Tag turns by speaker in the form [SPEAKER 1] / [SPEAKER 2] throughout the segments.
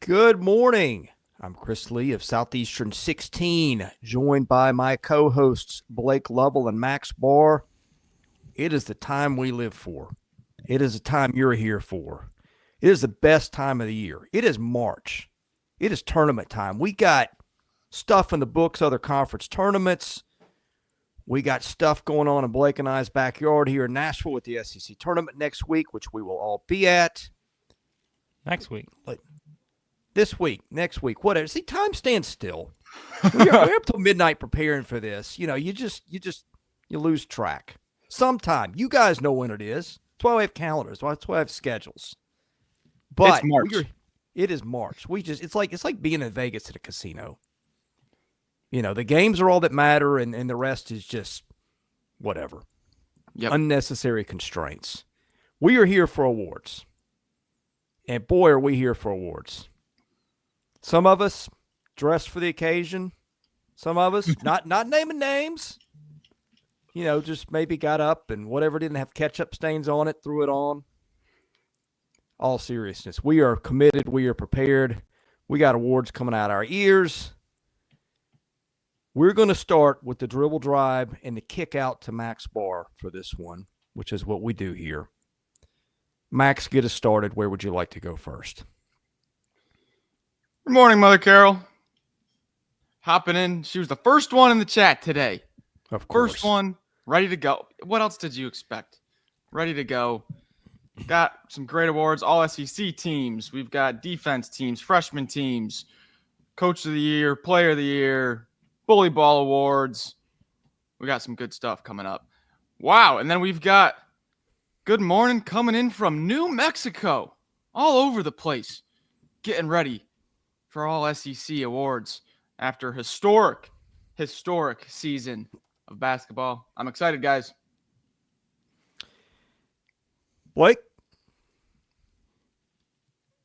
[SPEAKER 1] Good morning. I'm Chris Lee of Southeastern 16, joined by my co-hosts Blake Lovell and Max Barr. It is the time we live for. It is the time you're here for. It is the best time of the year. It is March. It is tournament time. We got stuff in the books, other conference tournaments. We got stuff going on in Blake and I's backyard here in Nashville with the SEC tournament next week, which we will all be at.
[SPEAKER 2] Next week.
[SPEAKER 1] This week, next week, whatever. See, time stands still. We're up till midnight preparing for this. You know, you lose track. Sometime. You guys know when it is. That's why we have calendars. That's why I have schedules. But
[SPEAKER 3] it's March.
[SPEAKER 1] It is March. It's like being in Vegas at a casino. You know, the games are all that matter, and the rest is just whatever.
[SPEAKER 3] Yep.
[SPEAKER 1] Unnecessary constraints. We are here for awards. And boy, are we here for awards. Some of us dressed for the occasion. Some of us, not naming names, you know, just maybe got up and whatever didn't have ketchup stains on it, threw it on. All seriousness. We are committed. We are prepared. We got awards coming out our ears. We're going to start with the dribble drive and the kick out to Max Barr for this one, which is what we do here. Max, get us started. Where would you like to go first?
[SPEAKER 3] Good morning, Mother Carol. Hopping in. She was the first one in the chat today.
[SPEAKER 1] Of course.
[SPEAKER 3] First one, ready to go. What else did you expect? Ready to go. Got some great awards. All SEC teams. We've got defense teams, freshman teams, Coach of the Year, Player of the Year, Bullyball awards. We got some good stuff coming up. Wow. And then we've got good morning coming in from New Mexico. All over the place. Getting ready for all SEC awards after historic season of basketball. I'm excited, guys.
[SPEAKER 1] Blake?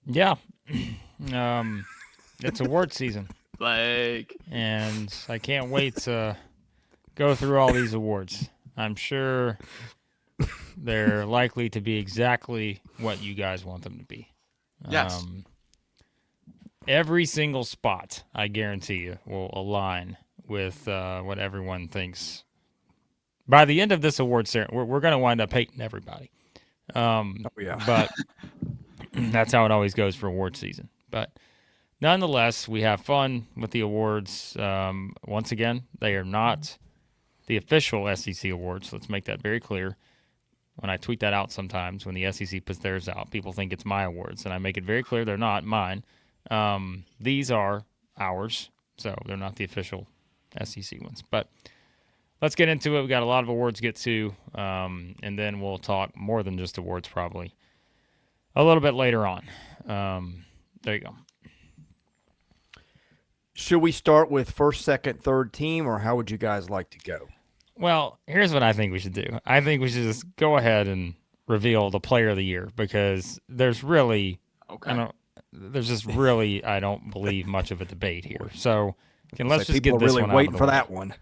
[SPEAKER 2] Yeah. It's award season.
[SPEAKER 3] Blake.
[SPEAKER 2] And I can't wait to go through all these awards. I'm sure they're likely to be exactly what you guys want them to be.
[SPEAKER 3] Yes.
[SPEAKER 2] Every single spot, I guarantee you, will align with what everyone thinks. By the end of this award ceremony, we're going to wind up hating everybody. But that's how it always goes for award season. But nonetheless, we have fun with the awards. Once again, they are not the official SEC awards. Let's make that very clear. When I tweet that out sometimes, when the SEC puts theirs out, people think it's my awards, and I make it very clear they're not mine. These are ours, so they're not the official SEC ones. But let's get into it. We got a lot of awards to get to, and then we'll talk more than just awards probably a little bit later on. There you go.
[SPEAKER 1] Should we start with first, second, third team, or how would you guys like to go?
[SPEAKER 2] Well, here's what I think we should do. I think we should just go ahead and reveal the player of the year because there's really I don't believe much of a debate here. So let's just get this one out of the way. People are really waiting
[SPEAKER 1] for that one.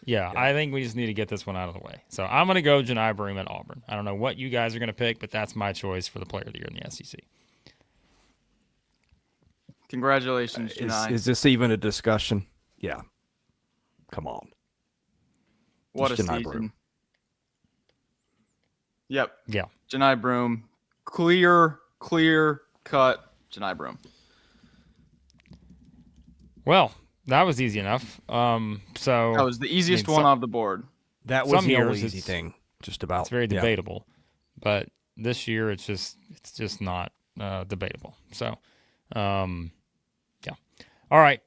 [SPEAKER 2] Yeah, I think we just need to get this one out of the way. So I'm going to go Janai Broome at Auburn. I don't know what you guys are going to pick, but that's my choice for the player of the year in the SEC.
[SPEAKER 3] Congratulations, Janai.
[SPEAKER 1] Is this even a discussion? Yeah. Come on.
[SPEAKER 3] What a season.
[SPEAKER 1] Broome.
[SPEAKER 3] Yep.
[SPEAKER 2] Yeah.
[SPEAKER 3] Janai Broome. Clear cut Janai Broome.
[SPEAKER 2] Well, that was easy enough. So
[SPEAKER 3] that was the easiest one off the board.
[SPEAKER 1] That was the only easy thing. Just about.
[SPEAKER 2] It's very debatable, but this year it's just not debatable. So, yeah. All right.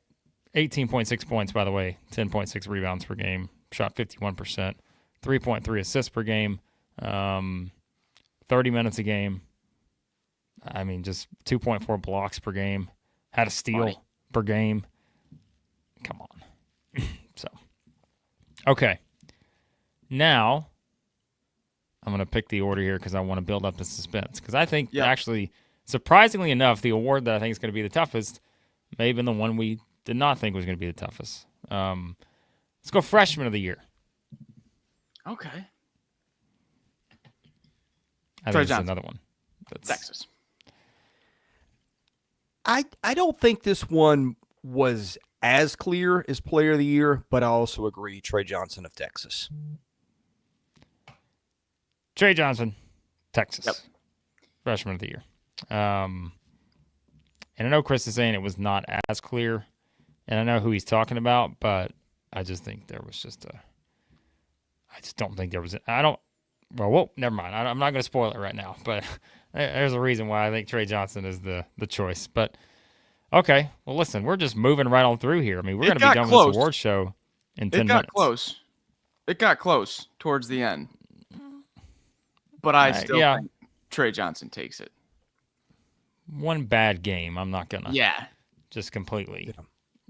[SPEAKER 2] 18.6 points, by the way. 10.6 rebounds per game. Shot 51%. 3.3 assists per game. 30 minutes a game. I mean, just 2.4 blocks per game. Had a steal per game. Come on. So, okay. Now, I'm going to pick the order here because I want to build up the suspense. Because I think, actually, surprisingly enough, the award that I think is going to be the toughest may have been the one we did not think was going to be the toughest. Let's go freshman of the year.
[SPEAKER 3] Okay.
[SPEAKER 2] I think it's another one.
[SPEAKER 3] Texas.
[SPEAKER 1] I don't think this one was as clear as Player of the Year, but I also agree Trey Johnson of Texas.
[SPEAKER 2] Trey Johnson, Texas.
[SPEAKER 3] Yep.
[SPEAKER 2] Freshman of the Year. And I know Chris is saying it was not as clear, and I know who he's talking about, but I just think there was I just don't think there was. Well, never mind. I'm not going to spoil it right now, but there's a reason why I think Trey Johnson is the choice. But okay, well, listen, we're just moving right on through here. I mean, we're going to be done with this award show in 10 minutes.
[SPEAKER 3] It got close towards the end, but I still think Trey Johnson takes it.
[SPEAKER 2] One bad game. I'm not going to just completely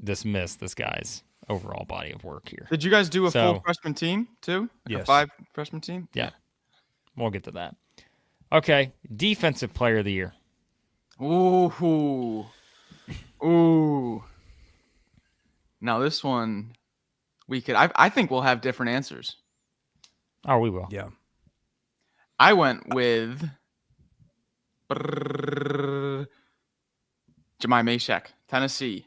[SPEAKER 2] dismiss this guy's overall body of work here.
[SPEAKER 3] Did you guys do a full freshman team too?
[SPEAKER 1] Yes.
[SPEAKER 3] A 5 freshman team?
[SPEAKER 2] Yeah. We'll get to that. Okay. Defensive Player of the Year.
[SPEAKER 3] Ooh. Now this one, I think we'll have different answers.
[SPEAKER 2] Oh, we will.
[SPEAKER 1] Yeah.
[SPEAKER 3] I went with Jemai Mashack, Tennessee.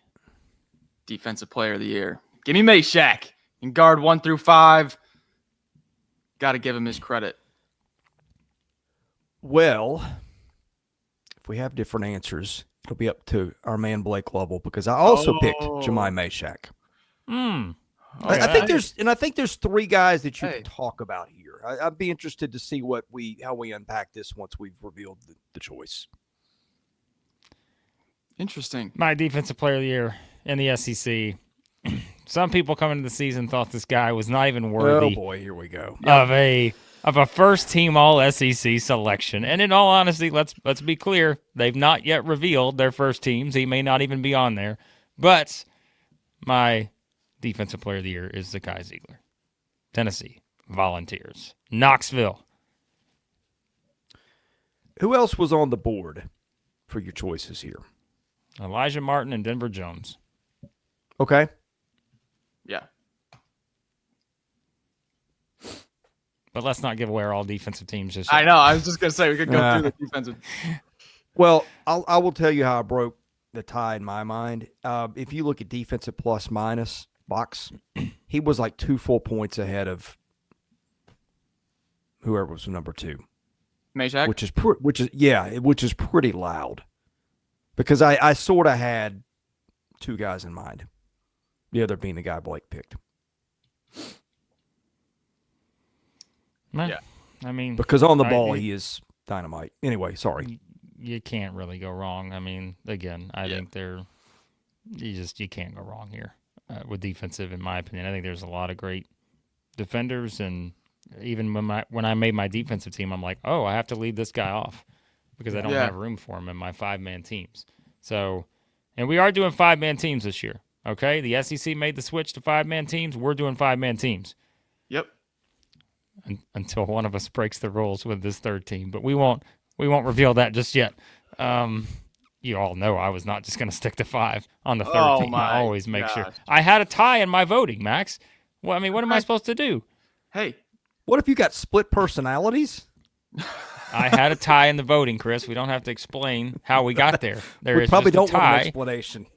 [SPEAKER 3] Defensive Player of the Year. Give me Mashack in guard 1 through 5. Got to give him his credit.
[SPEAKER 1] Well, if we have different answers, it'll be up to our man Blake Lovell because I also picked Jemai Mashack. I think there's 3 guys that you can talk about here. I'd be interested to see how we unpack this once we've revealed the choice.
[SPEAKER 3] Interesting.
[SPEAKER 2] My Defensive Player of the Year in the SEC. Some people coming into the season thought this guy was not even worthy.
[SPEAKER 1] Oh boy, here we go.
[SPEAKER 2] Of a first team all SEC selection. And in all honesty, let's be clear, they've not yet revealed their first teams. He may not even be on there. But my Defensive Player of the Year is Zakai Ziegler. Tennessee Volunteers. Knoxville.
[SPEAKER 1] Who else was on the board for your choices here?
[SPEAKER 2] Elijah Martin and Denver Jones.
[SPEAKER 1] Okay.
[SPEAKER 3] Yeah.
[SPEAKER 2] But let's not give away our all defensive teams just
[SPEAKER 3] yet. I know. I was just going to say we could go through the defensive.
[SPEAKER 1] Well, I will tell you how I broke the tie in my mind. If you look at defensive plus minus box, he was like 2 full points ahead of whoever was number 2.
[SPEAKER 3] Mashack?
[SPEAKER 1] Which is pretty loud. Because I sort of had 2 guys in mind. The other being the guy Blake picked.
[SPEAKER 2] Yeah. I mean,
[SPEAKER 1] because on the ball he is dynamite. Anyway, sorry.
[SPEAKER 2] You can't really go wrong. I mean, again, I think you can't go wrong here with defensive, in my opinion. I think there's a lot of great defenders, and even when I made my defensive team, I'm like, oh, I have to leave this guy off because I don't have room for him in my 5-man teams. So, and we are doing 5-man teams this year. Okay, the SEC made the switch to 5-man teams. We're doing 5-man teams.
[SPEAKER 3] Yep.
[SPEAKER 2] Until one of us breaks the rules with this third team, but we won't reveal that just yet. You all know I was not just going to stick to 5 on the third team. I always make sure. I had a tie in my voting, Max. Well, I mean, what am I supposed to do?
[SPEAKER 3] Hey,
[SPEAKER 1] what if you got split personalities?
[SPEAKER 2] I had a tie in the voting, Chris. We don't have to explain how we got there.
[SPEAKER 1] We probably don't want an explanation.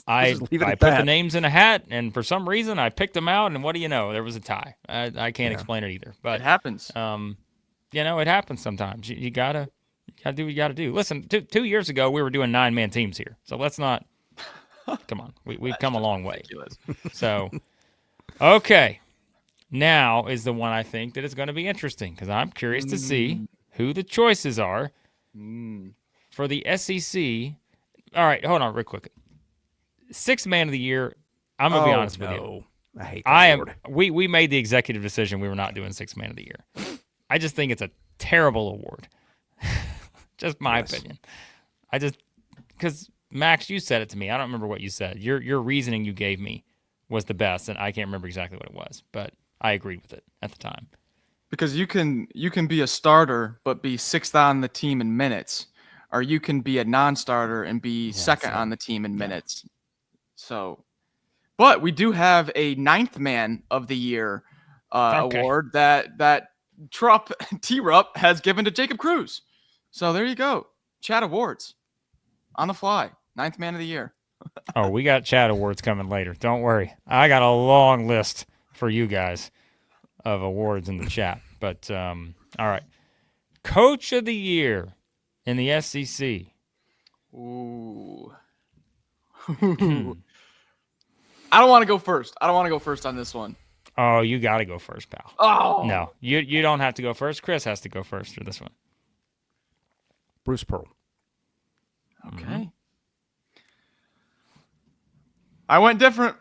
[SPEAKER 2] I put the names in a hat, and for some reason, I picked them out, and what do you know? There was a tie. I can't explain it either. But
[SPEAKER 3] it happens.
[SPEAKER 2] It happens sometimes. You gotta do what you gotta do. Listen, 2 years ago, we were doing 9-man teams here, so let's not. Come on, we've come a long way. So, okay, now is the one I think that is going to be interesting because I'm curious to see who the choices are for the SEC. All right, hold on real quick. 6th man of the year, I'm going to be honest with you.
[SPEAKER 1] I hate that word.
[SPEAKER 2] We made the executive decision we were not doing 6th man of the year. I just think it's a terrible award. Just my opinion. Because Max, you said it to me. I don't remember what you said. Your reasoning you gave me was the best, and I can't remember exactly what it was, but I agreed with it at the time.
[SPEAKER 3] Because you can be a starter but be 6th on the team in minutes, or you can be a non-starter and be 2nd on the team in minutes. So, but we do have a 9th man of the year award that T-Rupp has given to Jacob Cruz. So there you go. Chat awards on the fly. Ninth man of the year.
[SPEAKER 2] Oh, we got chat awards coming later. Don't worry. I got a long list for you guys of awards in the chat. But, all right. Coach of the year in the SEC.
[SPEAKER 3] Ooh. I don't want to go first. I don't want to go first on this one.
[SPEAKER 2] Oh, you got to go first, pal.
[SPEAKER 3] Oh.
[SPEAKER 2] No, you don't have to go first. Chris has to go first for this one.
[SPEAKER 1] Bruce Pearl.
[SPEAKER 3] Okay. I went different.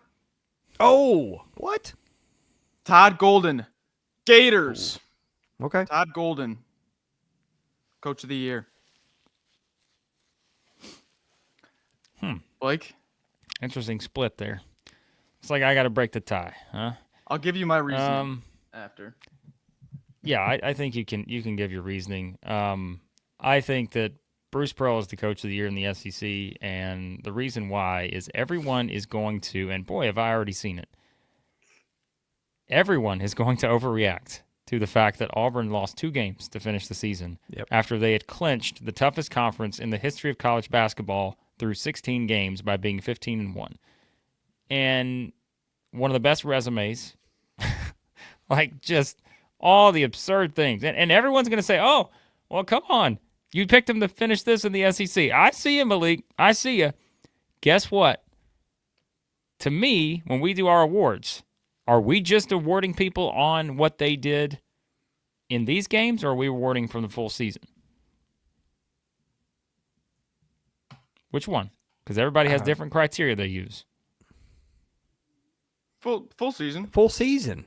[SPEAKER 1] Oh, what?
[SPEAKER 3] Todd Golden. Gators.
[SPEAKER 1] Okay.
[SPEAKER 3] Todd Golden. Coach of the year. Blake?
[SPEAKER 2] Interesting split there. It's like I got to break the tie, huh?
[SPEAKER 3] I'll give you my reasoning after.
[SPEAKER 2] Yeah, I think you can give your reasoning. I think that Bruce Pearl is the coach of the year in the SEC, and the reason why is everyone is going to, and boy, have I already seen it, everyone is going to overreact to the fact that Auburn lost 2 games to finish the season after they had clinched the toughest conference in the history of college basketball through 16 games by being 15-1. And one of the best resumes, like just all the absurd things. And everyone's going to say, oh, well, come on. You picked him to finish this in the SEC. I see you, Malik. I see you. Guess what? To me, when we do our awards, are we just awarding people on what they did in these games, or are we awarding from the full season? Which one? Because everybody has different criteria they use.
[SPEAKER 3] Full season.
[SPEAKER 1] Full season.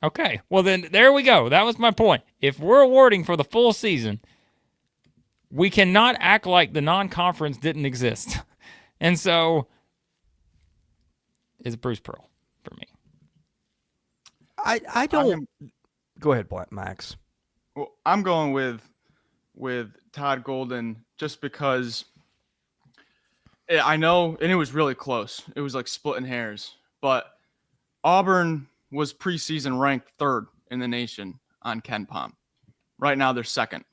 [SPEAKER 2] Okay. Well, then there we go. That was my point. If we're awarding for the full season, we cannot act like the non-conference didn't exist. And so it's Bruce Pearl for me.
[SPEAKER 1] I don't. Go ahead, Max.
[SPEAKER 3] Well, I'm going with Todd Golden just because I know, and it was really close. It was like splitting hairs. But Auburn was preseason ranked 3rd in the nation on KenPom. Right now, they're 2nd.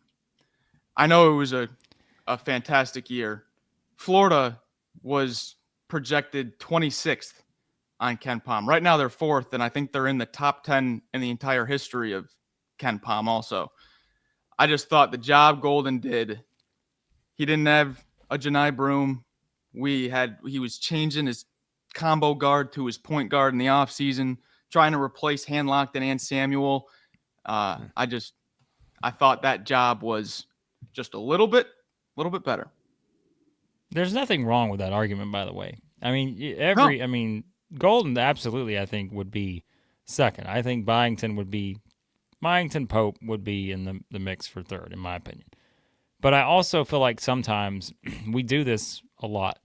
[SPEAKER 3] I know it was a fantastic year. Florida was projected 26th on KenPom. Right now, they're 4th, and I think they're in the top 10 in the entire history of KenPom also. I just thought the job Golden did, he didn't have a Janai Broom. He was changing his combo guard to his point guard in the offseason, trying to replace Handlocked and Samuel. I thought that job was just a little bit better.
[SPEAKER 2] There's nothing wrong with that argument, by the way. I mean, Golden absolutely, I think, would be 2nd. I think Byington Pope would be in the mix for 3rd, in my opinion. But I also feel like sometimes we do this a lot.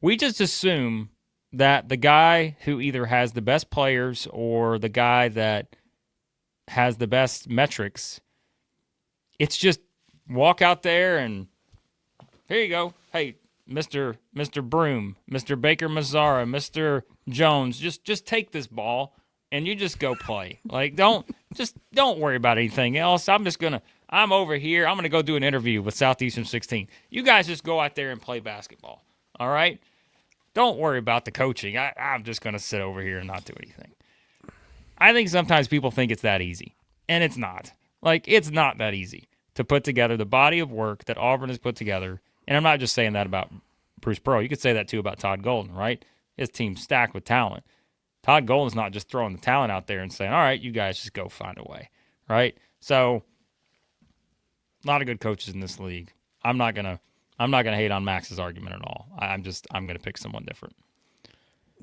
[SPEAKER 2] We just assume that the guy who either has the best players or the guy that has the best metrics, it's just walk out there and here you go. Hey, Mr. Broom, Mr. Baker Mazzara, Mr. Jones, just take this ball and you just go play. Like don't worry about anything else. I'm over here. I'm going to go do an interview with Southeastern 16. You guys just go out there and play basketball. All right? Don't worry about the coaching. I'm just going to sit over here and not do anything. I think sometimes people think it's that easy, and it's not. Like, it's not that easy to put together the body of work that Auburn has put together. And I'm not just saying that about Bruce Pearl. You could say that, too, about Todd Golden, right? His team's stacked with talent. Todd Golden's not just throwing the talent out there and saying, all right, you guys just go find a way, right? So, a lot of good coaches in this league. I'm not gonna hate on Max's argument at all. I'm gonna pick someone different.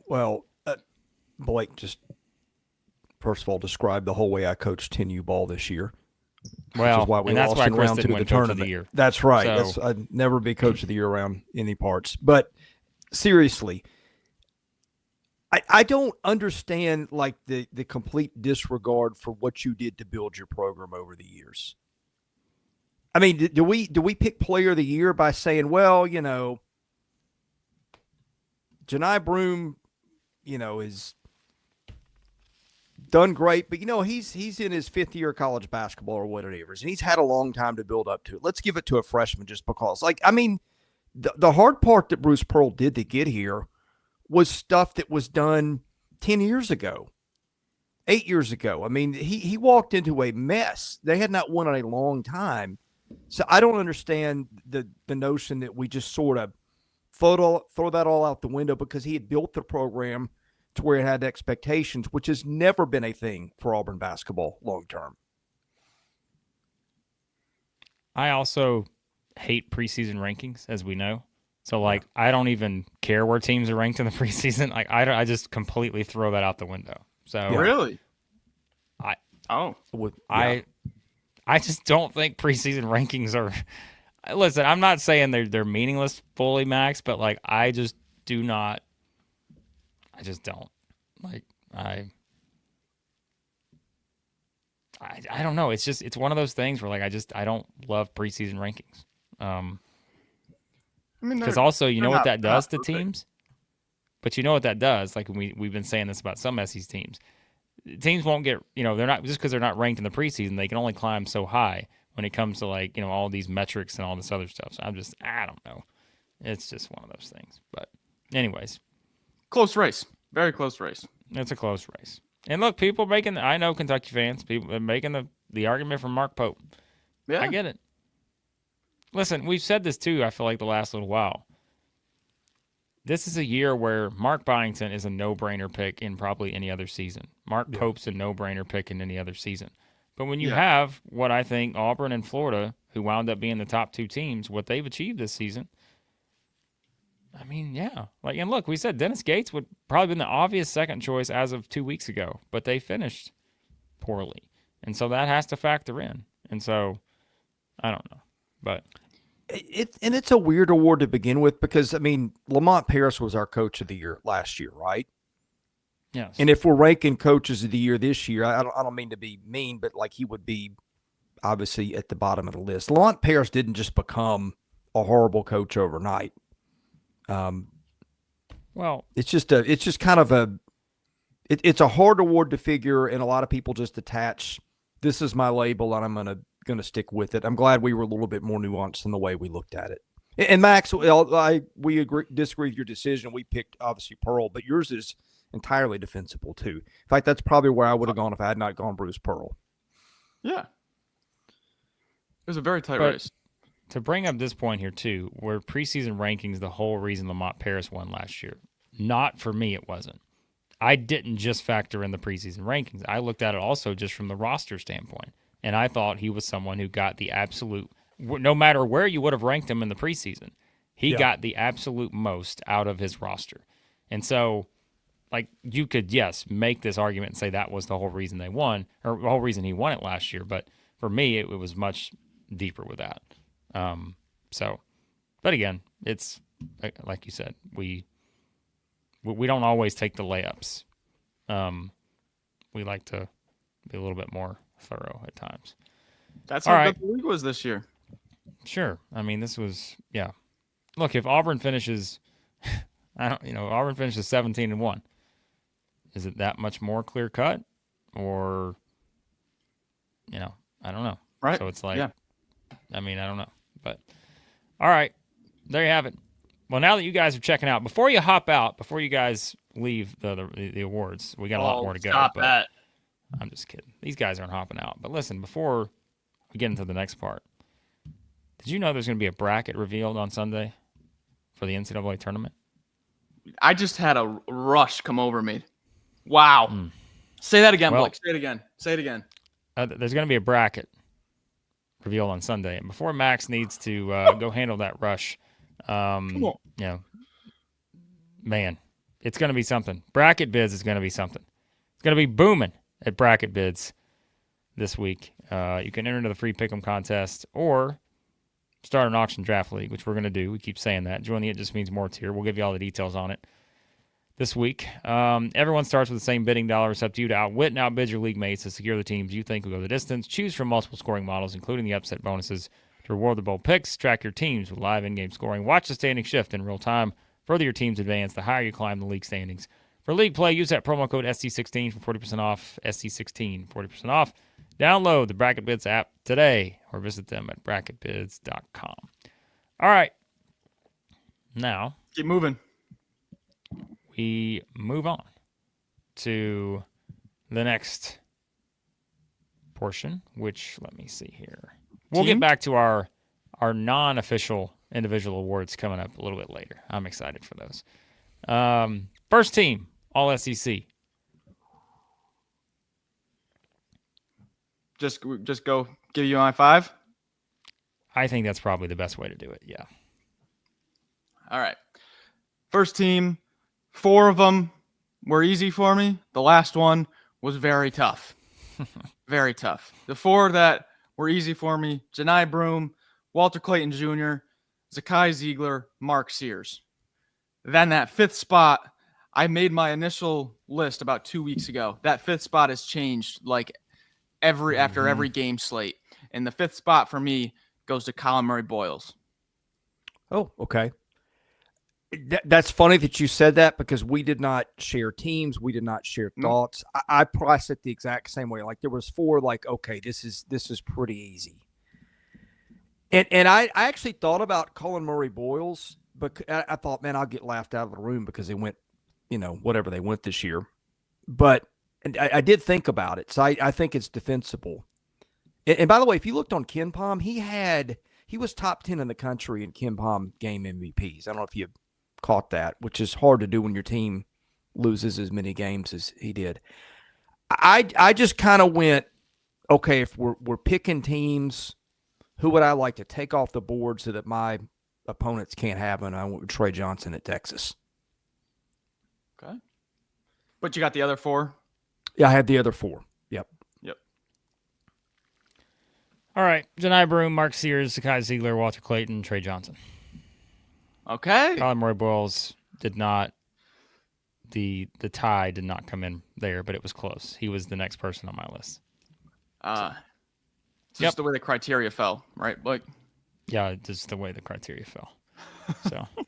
[SPEAKER 1] Well, Blake just first of all described the whole way I coached 10U ball this year.
[SPEAKER 2] Well,
[SPEAKER 1] which is why we
[SPEAKER 2] and that's
[SPEAKER 1] lost
[SPEAKER 2] why
[SPEAKER 1] in
[SPEAKER 2] Chris
[SPEAKER 1] round
[SPEAKER 2] didn't
[SPEAKER 1] 2 of
[SPEAKER 2] win
[SPEAKER 1] the
[SPEAKER 2] Coach
[SPEAKER 1] tournament.
[SPEAKER 2] of the Year.
[SPEAKER 1] That's right.
[SPEAKER 2] So,
[SPEAKER 1] I'd never be coach of the year around any parts. But seriously, I don't understand like the complete disregard for what you did to build your program over the years. I mean, do we pick player of the year by saying, well, Janai Broom, is done great, but he's in his 5th year of college basketball or whatever it is, and he's had a long time to build up to it. Let's give it to a freshman just because. Like, I mean, the hard part that Bruce Pearl did to get here was stuff that was done 10 years ago, 8 years ago. I mean, he walked into a mess. They had not won in a long time. So I don't understand the notion that we just sort of throw that all out the window because he had built the program to where it had expectations, which has never been a thing for Auburn basketball long term.
[SPEAKER 2] I also hate preseason rankings, as we know. So, like, I don't even care where teams are ranked in the preseason. Like, I just completely throw that out the window. So
[SPEAKER 3] Really?
[SPEAKER 2] I just don't think preseason rankings are. Listen, I'm not saying they're meaningless fully, Max, but like I just do not. I just don't like I don't know. It's one of those things where like I don't love preseason rankings.
[SPEAKER 3] I mean,
[SPEAKER 2] because also you know what that does to
[SPEAKER 3] perfect.
[SPEAKER 2] teams. But you know what that does. Like we've been saying this about some SEC teams. Teams won't get, they're not just because they're not ranked in the preseason, they can only climb so high when it comes to like, all these metrics and all this other stuff. So I don't know. It's just one of those things. But anyways,
[SPEAKER 3] Close race. Very close race.
[SPEAKER 2] it's a close race. And look, people I know Kentucky fans, people are making the argument from Mark Pope.
[SPEAKER 3] Yeah.
[SPEAKER 2] I get it. Listen, we've said this too, I feel like the last little while. This is a year where Mark Byington is a no-brainer pick in probably any other season. Mark Pope's a no-brainer pick in any other season. But when you have what I think Auburn and Florida, who wound up being the top two teams, what they've achieved this season, I mean, yeah. Like, and look, we said Dennis Gates would probably been the obvious second choice as of 2 weeks ago, but they finished poorly. And so that has to factor in. And so, I don't know. But
[SPEAKER 1] it's a weird award to begin with because, I mean, Lamont Paris was our coach of the year last year, right?
[SPEAKER 2] yes.
[SPEAKER 1] And if we're ranking coaches of the year this year, I don't mean to be mean, but like he would be obviously at the bottom of the list. Lamont Paris didn't just become a horrible coach overnight.
[SPEAKER 2] Well,
[SPEAKER 1] it's a hard award to figure, and a lot of people just attach, this is my label, and I'm going to stick with it. I'm glad we were a little bit more nuanced in the way we looked at it. And Max, we disagree with your decision. We picked obviously Pearl, but yours is entirely defensible too. In fact, that's probably where I would have gone if I had not gone Bruce Pearl.
[SPEAKER 3] Yeah. It was a very tight race.
[SPEAKER 2] To bring up this point here too, where preseason rankings, the whole reason Lamont Paris won last year. Not for me, it wasn't. I didn't just factor in the preseason rankings. I looked at it also just from the roster standpoint. And I thought he was someone who got the absolute, no matter where you would have ranked him in the preseason, he got the absolute most out of his roster. And so, like, you could, yes, make this argument and say that was the whole reason they won, or the whole reason he won it last year. But for me, it was much deeper with that. But again, it's like you said, we don't always take the layups. We like to be a little bit more thorough at times.
[SPEAKER 3] That's how good the league was this year.
[SPEAKER 2] Sure. I mean, this was, yeah. Look, if Auburn finishes, Auburn finishes 17-1, is it that much more clear cut? Or, I don't know.
[SPEAKER 3] Right.
[SPEAKER 2] So it's like, I mean, I don't know. But, all right, there you have it. Well, now that you guys are checking out, before you hop out, before you guys leave the awards, we got a lot more to go.
[SPEAKER 3] Stop that.
[SPEAKER 2] I'm just kidding. These guys aren't hopping out. But listen, before we get into the next part, did you know there's going to be a bracket revealed on Sunday for the NCAA tournament?
[SPEAKER 3] I just had a rush come over me. Wow. Say that again, Blake. Say it again. Say it again.
[SPEAKER 2] There's going to be a bracket revealed on Sunday. And before Max needs to go handle that rush,
[SPEAKER 3] Come on.
[SPEAKER 2] Man, it's going to be something. Bracket bids is going to be something. It's going to be booming at Bracket Bids this week. You can enter into the free pick'em contest or start an auction draft league, which we're going to do. We keep saying that. Joining it just means more tier. We'll give you all the details on it this week. Everyone starts with the same bidding dollar. It's up to you to outwit and outbid your league mates to secure the teams you think will go the distance. Choose from multiple scoring models, including the upset bonuses, to reward the bold picks. Track your teams with live in-game scoring. Watch the standing shift in real time. Further your team's advance, the higher you climb the league standings. For league play, use that promo code SC16 for 40% off. SC16, 40% off. Download the Bracket Bids app today or visit them at bracketbids.com. All right. Now
[SPEAKER 3] Keep moving.
[SPEAKER 2] we move on to the next portion, which let me see here. We'll
[SPEAKER 3] Team?
[SPEAKER 2] get back to our non-official individual awards coming up a little bit later. I'm excited for those. First team, all SEC.
[SPEAKER 3] Just go give you my 5.
[SPEAKER 2] I think that's probably the best way to do it. Yeah.
[SPEAKER 3] All right. First team, 4 of them were easy for me. The last one was very tough. Very tough. The 4 that were easy for me, Janai Broom, Walter Clayton Jr., Zakai Ziegler, Mark Sears. Then that 5th spot, I made my initial list about 2 weeks ago. That 5th spot has changed like after every game slate. And the 5th spot for me goes to Colin Murray Boyles.
[SPEAKER 1] Oh, okay. That's funny that you said that because we did not share teams. We did not share thoughts. I priced it the exact same way. Like there was 4, like, okay, this is pretty easy. And I actually thought about Colin Murray Boyles, but I thought, man, I'll get laughed out of the room because they went, whatever they went this year. But I did think about it. So I think it's defensible. And by the way, if you looked on KenPom, he was top 10 in the country in KenPom game MVPs. I don't know if you caught that, which is hard to do when your team loses as many games as he did. I just kind of went, okay, if we're picking teams, who would I like to take off the board so that my opponents can't have them? I went with Trey Johnson at Texas.
[SPEAKER 3] Okay. But you got the other 4?
[SPEAKER 1] Yeah, I had the other 4. Yep.
[SPEAKER 2] All right. Janai Broom, Mark Sears, Zakai Ziegler, Walter Clayton, Trey Johnson.
[SPEAKER 3] Okay.
[SPEAKER 2] Colin Murray Boyles did not. The tie did not come in there, but it was close. He was the next person on my list.
[SPEAKER 3] Just the way the criteria fell, right? Like,
[SPEAKER 2] yeah, just the way the criteria fell. So, you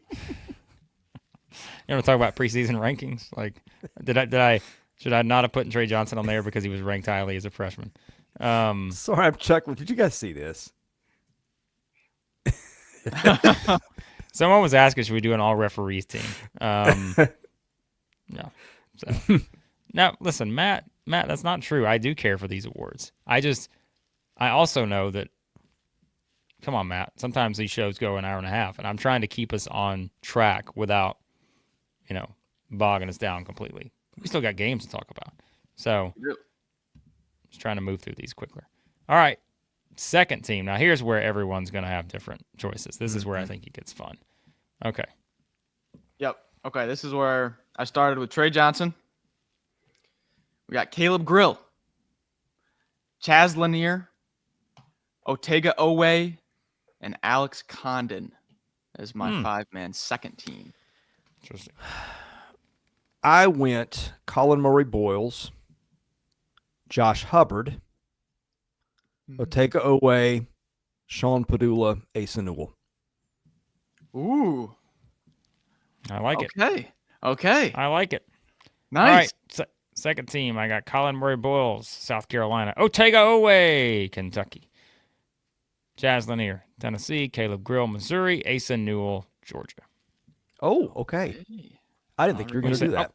[SPEAKER 2] want to talk about preseason rankings? Like, should I not have put Trey Johnson on there because he was ranked highly as a freshman?
[SPEAKER 1] Sorry, I'm chuckling. Did you guys see this?
[SPEAKER 2] Someone was asking, should we do an all referees team? No. So, now, listen, Matt, that's not true. I do care for these awards. I also know that, come on, Matt, sometimes these shows go an hour and a half, and I'm trying to keep us on track without, bogging us down completely. We still got games to talk about. So, just trying to move through these quicker. All right, second team. Now, here's where everyone's going to have different choices. This is where I think it gets fun. Okay.
[SPEAKER 3] Yep. Okay, this is where I started with Trey Johnson. We got Caleb Grill, Chaz Lanier, Otega Owe, and Alex Condon as my 5-man second team.
[SPEAKER 2] Interesting.
[SPEAKER 1] I went Colin Murray Boyles, Josh Hubbard, Otega Owe, Sean Padula, Asa Newell.
[SPEAKER 3] Ooh.
[SPEAKER 2] I like it.
[SPEAKER 3] Okay.
[SPEAKER 2] I like it.
[SPEAKER 3] Nice.
[SPEAKER 2] All right. Second team, I got Colin Murray Boyles, South Carolina. Otega Owe, Kentucky. Chaz Lanier, Tennessee. Caleb Grill, Missouri. Asa Newell, Georgia.
[SPEAKER 1] Oh, okay. I didn't think you were going to do that.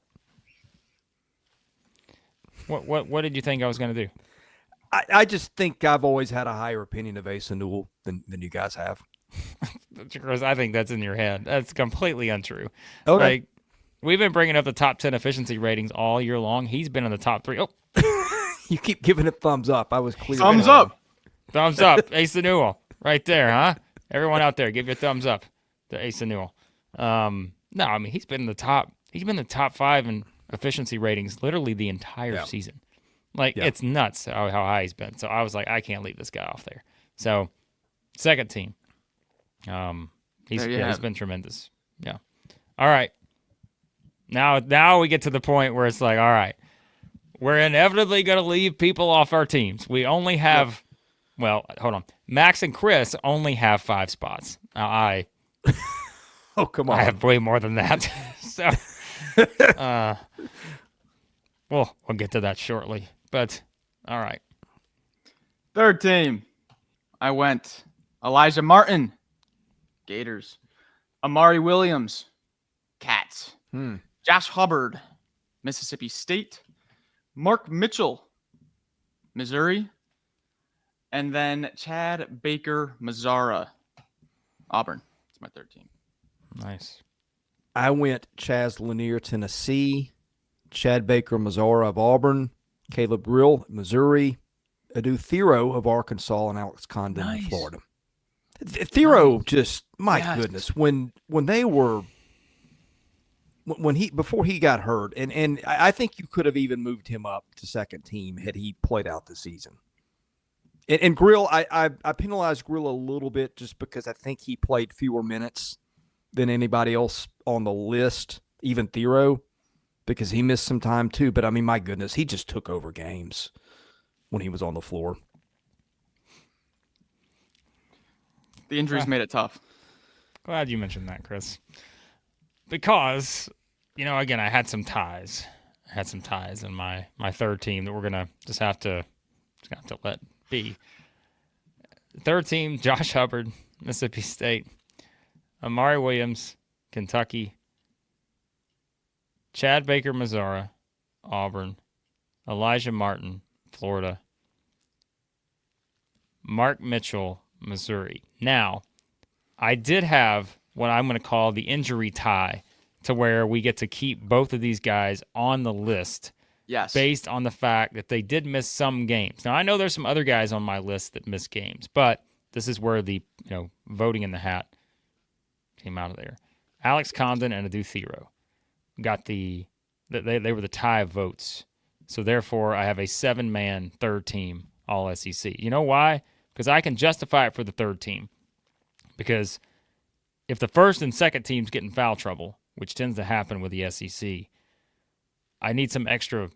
[SPEAKER 2] What did you think I was going to do?
[SPEAKER 1] I just think I've always had a higher opinion of Asa Newell than you guys have.
[SPEAKER 2] Chris, I think that's in your head. That's completely untrue.
[SPEAKER 1] Okay.
[SPEAKER 2] Like, we've been bringing up the top 10 efficiency ratings all year long. He's been in the top 3. Oh,
[SPEAKER 1] you keep giving it thumbs up. I was clear.
[SPEAKER 3] Thumbs up.
[SPEAKER 2] Thumbs up. Asa Newell. Right there, huh? Everyone out there, give your thumbs up to Asa Newell. No, I mean, he's been in the top 5 in efficiency ratings literally the entire season. Like, it's nuts how high he's been. So I was like, I can't leave this guy off there. So, second team. He's been tremendous. Yeah. All right. Now we get to the point where it's like, all right, we're inevitably going to leave people off our teams. We only have, well, hold on. Max and Chris only have 5 spots. Now
[SPEAKER 1] oh, come on.
[SPEAKER 2] I have way more than that. So, we'll get to that shortly. But, all right.
[SPEAKER 3] Third team, I went Elijah Martin, Gators. Amari Williams, Cats.
[SPEAKER 1] Hmm.
[SPEAKER 3] Josh Hubbard, Mississippi State. Mark Mitchell, Missouri. And then Chad Baker Mazzara, Auburn. It's my third team.
[SPEAKER 2] Nice.
[SPEAKER 1] I went Chaz Lanier, Tennessee, Chad Baker Mazzara of Auburn, Caleb Grill, Missouri, Adu Thero of Arkansas, and Alex Condon of Florida. Thero, just my goodness, when they were before he got hurt, and I think you could have even moved him up to second team had he played out the season. And Grill, I penalized Grill a little bit just because I think he played fewer minutes than anybody else on the list, even Thero, because he missed some time too. But I mean, my goodness, he just took over games when he was on the floor.
[SPEAKER 3] The injuries made it tough.
[SPEAKER 2] Glad you mentioned that, Chris. Because, again, I had some ties. I had some ties in my third team that we're gonna just have to let be. Third team: Josh Hubbard, Mississippi State; Amari Williams, Kentucky; Chad Baker Mazzara, Auburn; Elijah Martin, Florida; Mark Mitchell, Missouri. Now, I did have what I'm going to call the injury tie, to where we get to keep both of these guys on the list.
[SPEAKER 3] Yes.
[SPEAKER 2] Based on the fact that they did miss some games. Now, I know there's some other guys on my list that missed games, but this is where the voting in the hat came out of there. Alex Condon and Adu Thero got they were the tie of votes. So therefore, I have a 7-man third team all SEC. You know why? Because I can justify it for the third team. Because if the first and second teams get in foul trouble, which tends to happen with the SEC, I need some extra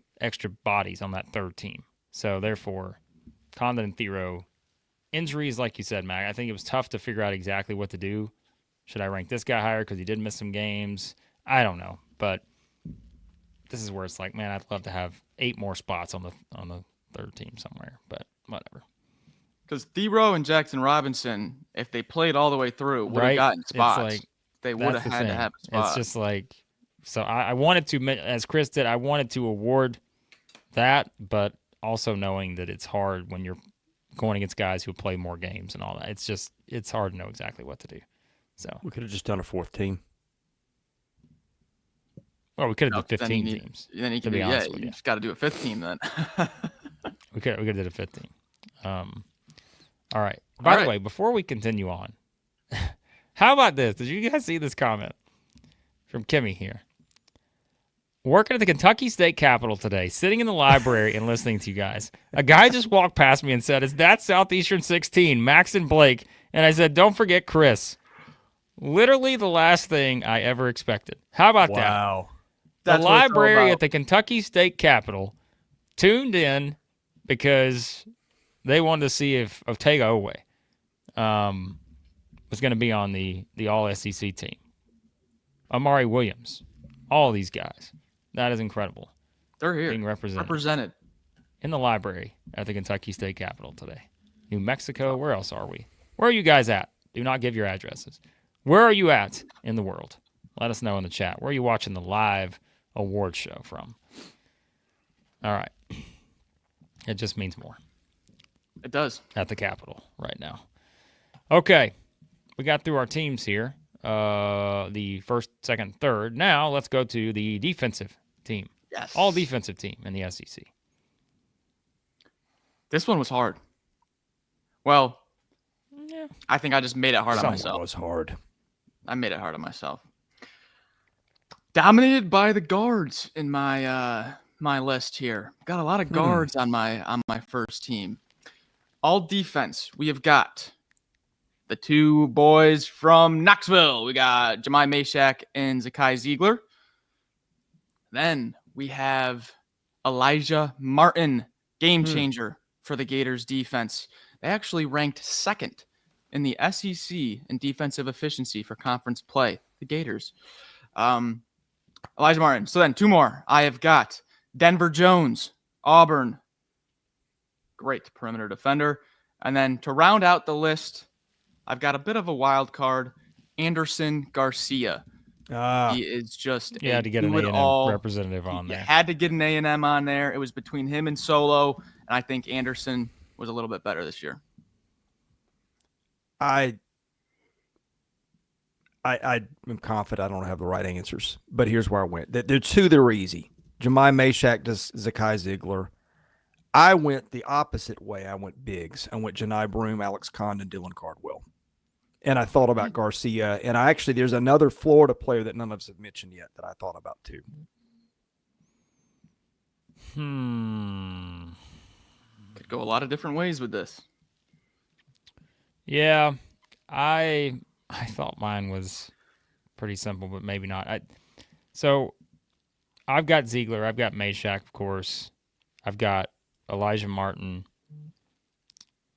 [SPEAKER 2] bodies on that third team. So therefore, Condon and Thero, injuries, like you said, Mac, I think it was tough to figure out exactly what to do. Should I rank this guy higher because he did miss some games? I don't know, but this is where it's like, man, I'd love to have 8 more spots on the third team somewhere, but whatever.
[SPEAKER 3] Because Thero and Jackson Robinson, if they played all the way through, would have gotten spots. They would have had to have a spot.
[SPEAKER 2] It's just like, so I wanted to, as Chris did, I wanted to award that, but also knowing that it's hard when you're going against guys who play more games and all that. It's hard to know exactly what to do. So
[SPEAKER 1] we could have just done a fourth team.
[SPEAKER 2] Well, we could have did 15 teams.
[SPEAKER 3] Then you can be honest with you. Just got to do a fifth team then.
[SPEAKER 2] we could have did a fifth team. All right. By the way, before we continue on, how about this? Did you guys see this comment from Kimmy here? Working at the Kentucky State Capitol today, sitting in the library and listening to you guys. A guy just walked past me and said, "Is that Southeastern 16, Max and Blake?" And I said, "Don't forget Chris." Literally the last thing I ever expected. How about that?
[SPEAKER 1] Wow.
[SPEAKER 2] The library at the Kentucky State Capitol tuned in because they wanted to see if Otega Owe was going to be on the All-SEC team. Amari Williams. All these guys. That is incredible.
[SPEAKER 3] They're here.
[SPEAKER 2] Being represented. In the library at the Kentucky State Capitol today. New Mexico. Where else are we? Where are you guys at? Do not give your addresses. Where are you at in the world? Let us know in the chat. Where are you watching the live award show from? All right. It just means more.
[SPEAKER 3] It does.
[SPEAKER 2] At the Capitol right now. Okay. We got through our teams here. The first, second, third. Now let's go to the defensive team.
[SPEAKER 3] Yes.
[SPEAKER 2] All defensive team in the SEC.
[SPEAKER 3] This one was hard. Well,
[SPEAKER 2] yeah.
[SPEAKER 3] I think I just made it hard on myself.
[SPEAKER 1] It was hard.
[SPEAKER 3] I made it hard on myself. Dominated by the guards in my my list here. Got a lot of guards on my first team. All defense. We have got the 2 boys from Knoxville. We got Jemai Mashak and Zakai Ziegler. Then we have Elijah Martin, game changer for the Gators defense. They actually ranked second in the SEC in defensive efficiency for conference play, the Gators. Elijah Martin. So then 2 more. I have got Denver Jones, Auburn. Great perimeter defender. And then to round out the list, I've got a bit of a wild card. Anderson Garcia. He is just
[SPEAKER 2] You had to get an A&M representative on there.
[SPEAKER 3] You had to get an A&M on there. It was between him and Solo, and I think Anderson was a little bit better this year.
[SPEAKER 1] I am confident I don't have the right answers, but here's where I went. There are two that are easy. Jemai Mashak does Zakai Ziegler. I went the opposite way. I went bigs. I went Janai Broom, Alex Condon, Dylan Cardwell. And I thought about Garcia. And there's another Florida player that none of us have mentioned yet that I thought about too.
[SPEAKER 3] Could go a lot of different ways with this.
[SPEAKER 2] Yeah, I thought mine was pretty simple, but maybe not. So I've got Ziegler. I've got Mashak, of course. I've got Elijah Martin.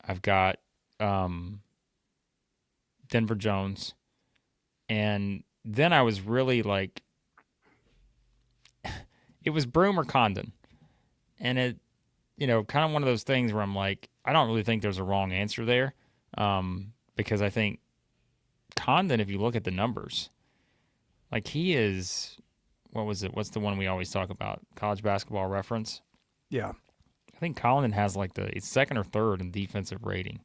[SPEAKER 2] I've got Denver Jones. And then I was really like, it was Broom or Condon. And it, kind of one of those things where I'm like, I don't really think there's a wrong answer there. Because I think Condon, if you look at the numbers, like he is, what was it? What's the one we always talk about? College Basketball Reference.
[SPEAKER 1] Yeah.
[SPEAKER 2] I think Condon has like it's second or third in defensive rating.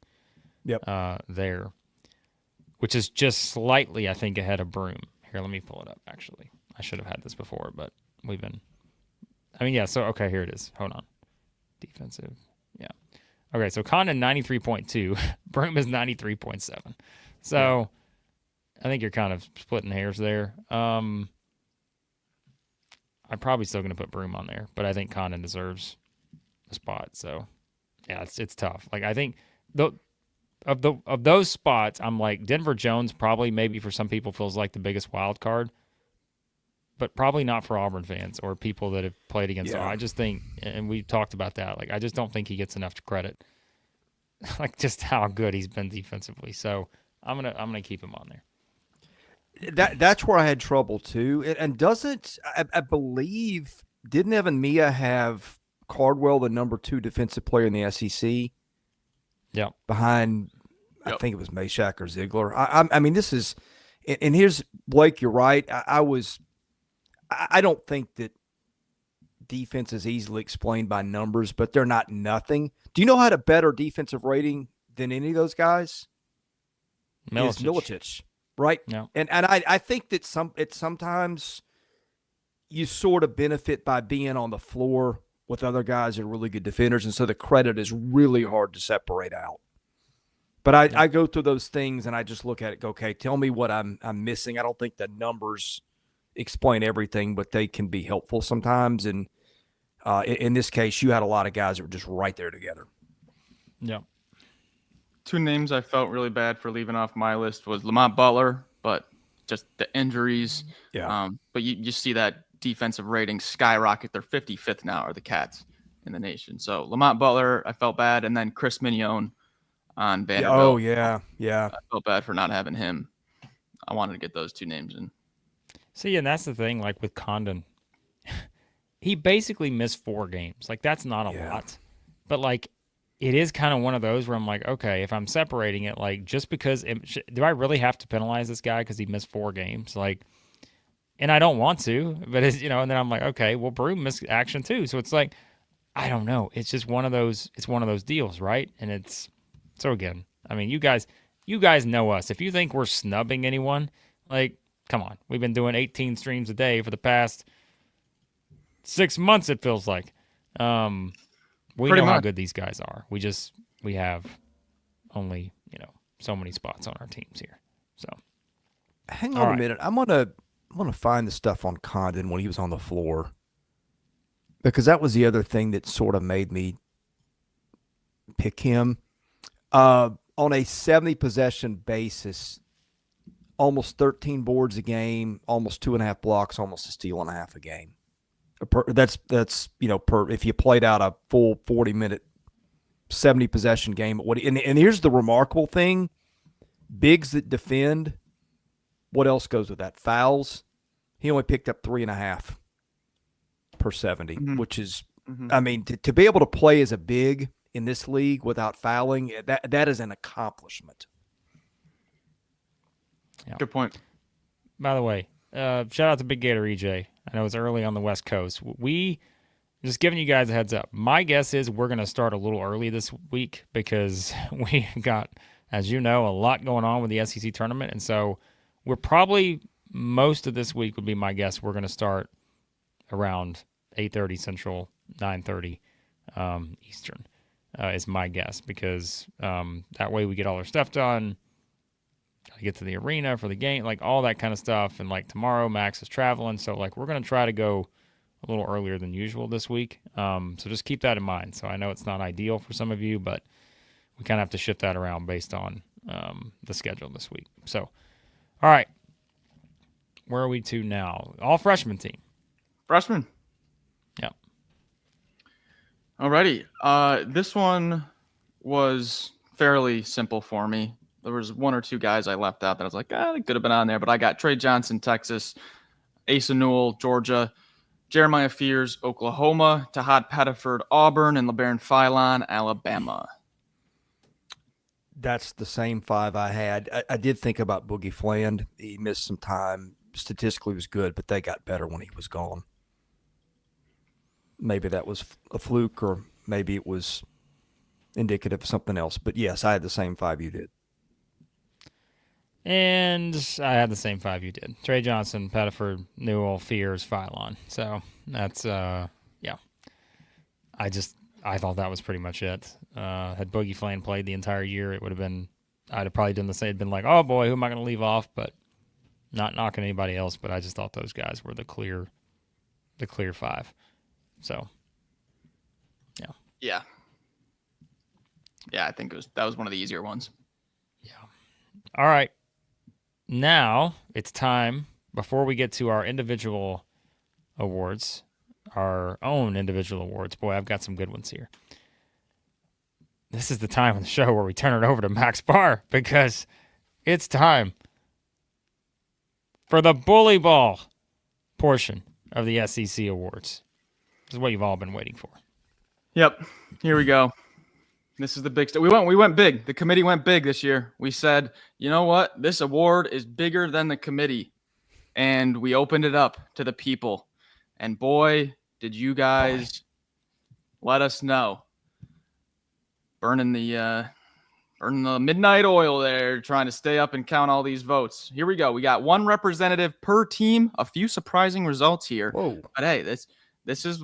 [SPEAKER 1] Yep.
[SPEAKER 2] There, which is just slightly, I think, ahead of Broom. Here, let me pull it up. Actually, I should have had this before, but So okay, here it is. Hold on. Defensive. Yeah. Okay, so Condon 93.2, Broom is 93.7. So I think you're kind of splitting hairs there. I'm probably still going to put Broom on there, but I think Condon deserves a spot. So yeah, it's tough. Like I think of those spots, I'm like Denver Jones probably maybe for some people feels like the biggest wild card, but probably not for Auburn fans or people that have played against Auburn. I just think, and we talked about that, like I just don't think he gets enough credit, like just how good he's been defensively. So I'm gonna keep him on there.
[SPEAKER 1] That's where I had trouble too. And doesn't I believe didn't Evan Mia have Cardwell the number 2 defensive player in the SEC?
[SPEAKER 2] Yeah,
[SPEAKER 1] behind I think it was Mashak or Ziegler. I mean, this is, and here's Blake. You're right. I don't think that defense is easily explained by numbers, but they're not nothing. Do you know how to better defensive rating than any of those guys? Milicic, right?
[SPEAKER 2] Yeah.
[SPEAKER 1] And I think that sometimes you sort of benefit by being on the floor with other guys that are really good defenders, and so the credit is really hard to separate out. But I go through those things and I just look at it, go, okay, tell me what I'm missing. I don't think the numbers explain everything, but they can be helpful sometimes. And in this case, you had a lot of guys that were just right there together.
[SPEAKER 2] Yeah.
[SPEAKER 3] 2 names I felt really bad for leaving off my list was Lamont Butler, but just the injuries.
[SPEAKER 1] Yeah.
[SPEAKER 3] But you see that defensive rating skyrocket. They're 55th now, are the Cats in the nation. So Lamont Butler, I felt bad. And then Chris Mignone on Vanderbilt.
[SPEAKER 1] Oh, yeah. Yeah.
[SPEAKER 3] I felt bad for not having him. I wanted to get those 2 names in.
[SPEAKER 2] See, and that's the thing, like with Condon, he basically missed 4 games. Like, that's not a lot. But, like, it is kind of one of those where I'm like, okay, if I'm separating it, like, just because do I really have to penalize this guy because he missed 4 games? Like, and I don't want to, but it's, and then I'm like, okay, well, Broom missed action too. So it's like, I don't know. It's just one of those deals, right? And so again, I mean, you guys know us. If you think we're snubbing anyone, like, come on. We've been doing 18 streams a day for the past 6 months, it feels like. We know how good these guys are. We have only, so many spots on our teams here. So
[SPEAKER 1] hang on a minute. I'm gonna find the stuff on Condon when he was on the floor, because that was the other thing that sort of made me pick him. On a 70 possession basis, almost 13 boards a game, almost 2.5 blocks, almost a steal and a half a game. That's if you played out a full 40-minute 70 possession game. And here's the remarkable thing: bigs that defend. What else goes with that? Fouls. He only picked up 3.5 per 70, which is, I mean, to be able to play as a big in this league without fouling, that is an accomplishment.
[SPEAKER 2] Yeah.
[SPEAKER 3] Good point.
[SPEAKER 2] By the way, shout out to Big Gator EJ. I know it's early on the West Coast. We just giving you guys a heads up. My guess is we're going to start a little early this week because we got, as you know, a lot going on with the SEC tournament. And so we're probably, most of this week would be my guess, we're going to start around 8:30 Central, 9:30 Eastern is my guess, because that way we get all our stuff done. Got to get to the arena for the game, like all that kind of stuff. And like tomorrow, Max is traveling. So like we're going to try to go a little earlier than usual this week. So just keep that in mind. So I know it's not ideal for some of you, but we kind of have to shift that around based on the schedule this week. So, all right. Where are we to now? All freshman team.
[SPEAKER 3] Freshman.
[SPEAKER 2] Yep.
[SPEAKER 3] Alrighty. This one was fairly simple for me. There was one or two guys I left out that I was like, they could have been on there, but I got Trey Johnson, Texas, Asa Newell, Georgia, Jeremiah Fears, Oklahoma, Tahad Pettiford, Auburn, and LeBaron Philon, Alabama.
[SPEAKER 1] That's the same 5 I had. I did think about Boogie Fland. He missed some time. Statistically was good, but they got better when he was gone. Maybe that was a fluke, or maybe it was indicative of something else. But yes, I had the same 5 you did.
[SPEAKER 2] And I had the same 5 you did. Trey Johnson, Pettiford, Newell, Fears, Philon. So that's, yeah. I thought that was pretty much it. Had Boogie Flan played the entire year, it would have been, I'd have probably done the same. It'd been like, oh boy, who am I going to leave off? But not knocking anybody else, but I just thought those guys were the clear 5. So, yeah.
[SPEAKER 3] Yeah. Yeah, I think that was one of the easier ones.
[SPEAKER 2] Yeah. All right. Now it's time, before we get to our individual awards, our own individual awards. Boy, I've got some good ones here. This is the time of the show where we turn it over to Max Barr, because it's time for the Bullyball portion of the SEC awards. This is what you've all been waiting for.
[SPEAKER 3] Yep. Here we go. This is the big stuff. We went big. The committee went big this year. We said, you know what? This award is bigger than the committee. And we opened it up to the people. And boy, did you guys let us know. Burning the midnight oil there, trying to stay up and count all these votes. Here we go. We got 1 representative per team. A few surprising results here.
[SPEAKER 1] Whoa.
[SPEAKER 3] But hey, this is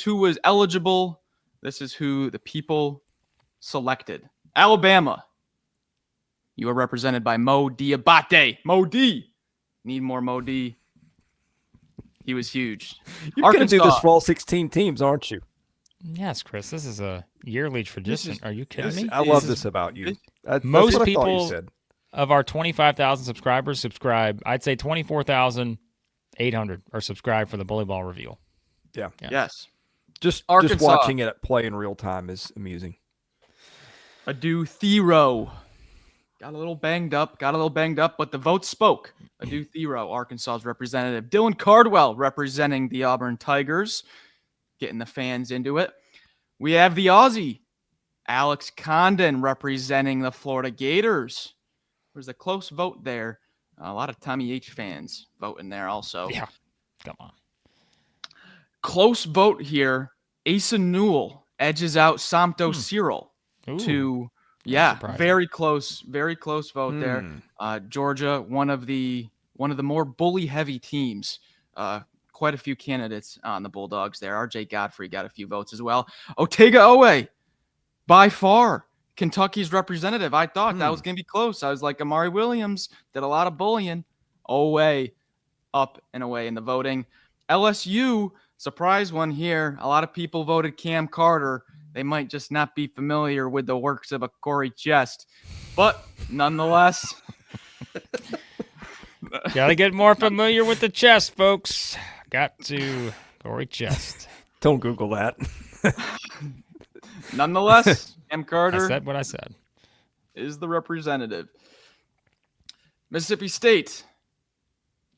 [SPEAKER 3] who was eligible. This is who the people selected. Alabama. You are represented by Mo Diabate. Mo D. Need more Mo D. He was huge.
[SPEAKER 1] You're going to do this for all 16 teams, aren't you?
[SPEAKER 2] Yes, Chris. This is a yearly tradition. Are you kidding me?
[SPEAKER 1] I love this about you.
[SPEAKER 2] Most
[SPEAKER 1] what
[SPEAKER 2] people
[SPEAKER 1] I thought you said.
[SPEAKER 2] Of our 25,000 subscribers subscribe. I'd say 24,800 are subscribed for the Bullyball Reveal.
[SPEAKER 1] Yeah.
[SPEAKER 3] Yes.
[SPEAKER 1] Just
[SPEAKER 3] Arkansas.
[SPEAKER 1] watching it play in real time is amusing.
[SPEAKER 3] Adu Thero. Got a little banged up, but the vote spoke. Adu Thero, Arkansas's representative. Dylan Cardwell representing the Auburn Tigers, getting the fans into it. We have the Aussie, Alex Condon, representing the Florida Gators. There's a close vote there. A lot of Tommy H fans voting there also.
[SPEAKER 2] Yeah, come on.
[SPEAKER 3] Close vote here. Asa Newell edges out Samto Cyril to, very close vote there. Georgia, one of the more bully heavy teams. Quite a few candidates on the Bulldogs there. RJ Godfrey got a few votes as well. Otega Owe, by far Kentucky's representative. I thought that was going to be close. I was like, Amari Williams did a lot of bullying. Owe up and away in the voting. LSU, surprise one here. A lot of people voted Cam Carter. They might just not be familiar with the works of a Corey Chest. But nonetheless.
[SPEAKER 2] Got to get more familiar with the chest, folks. Got to Corey Chest.
[SPEAKER 1] Don't Google that.
[SPEAKER 3] Nonetheless, Cam Carter.
[SPEAKER 2] I said what I said.
[SPEAKER 3] Is the representative. Mississippi State.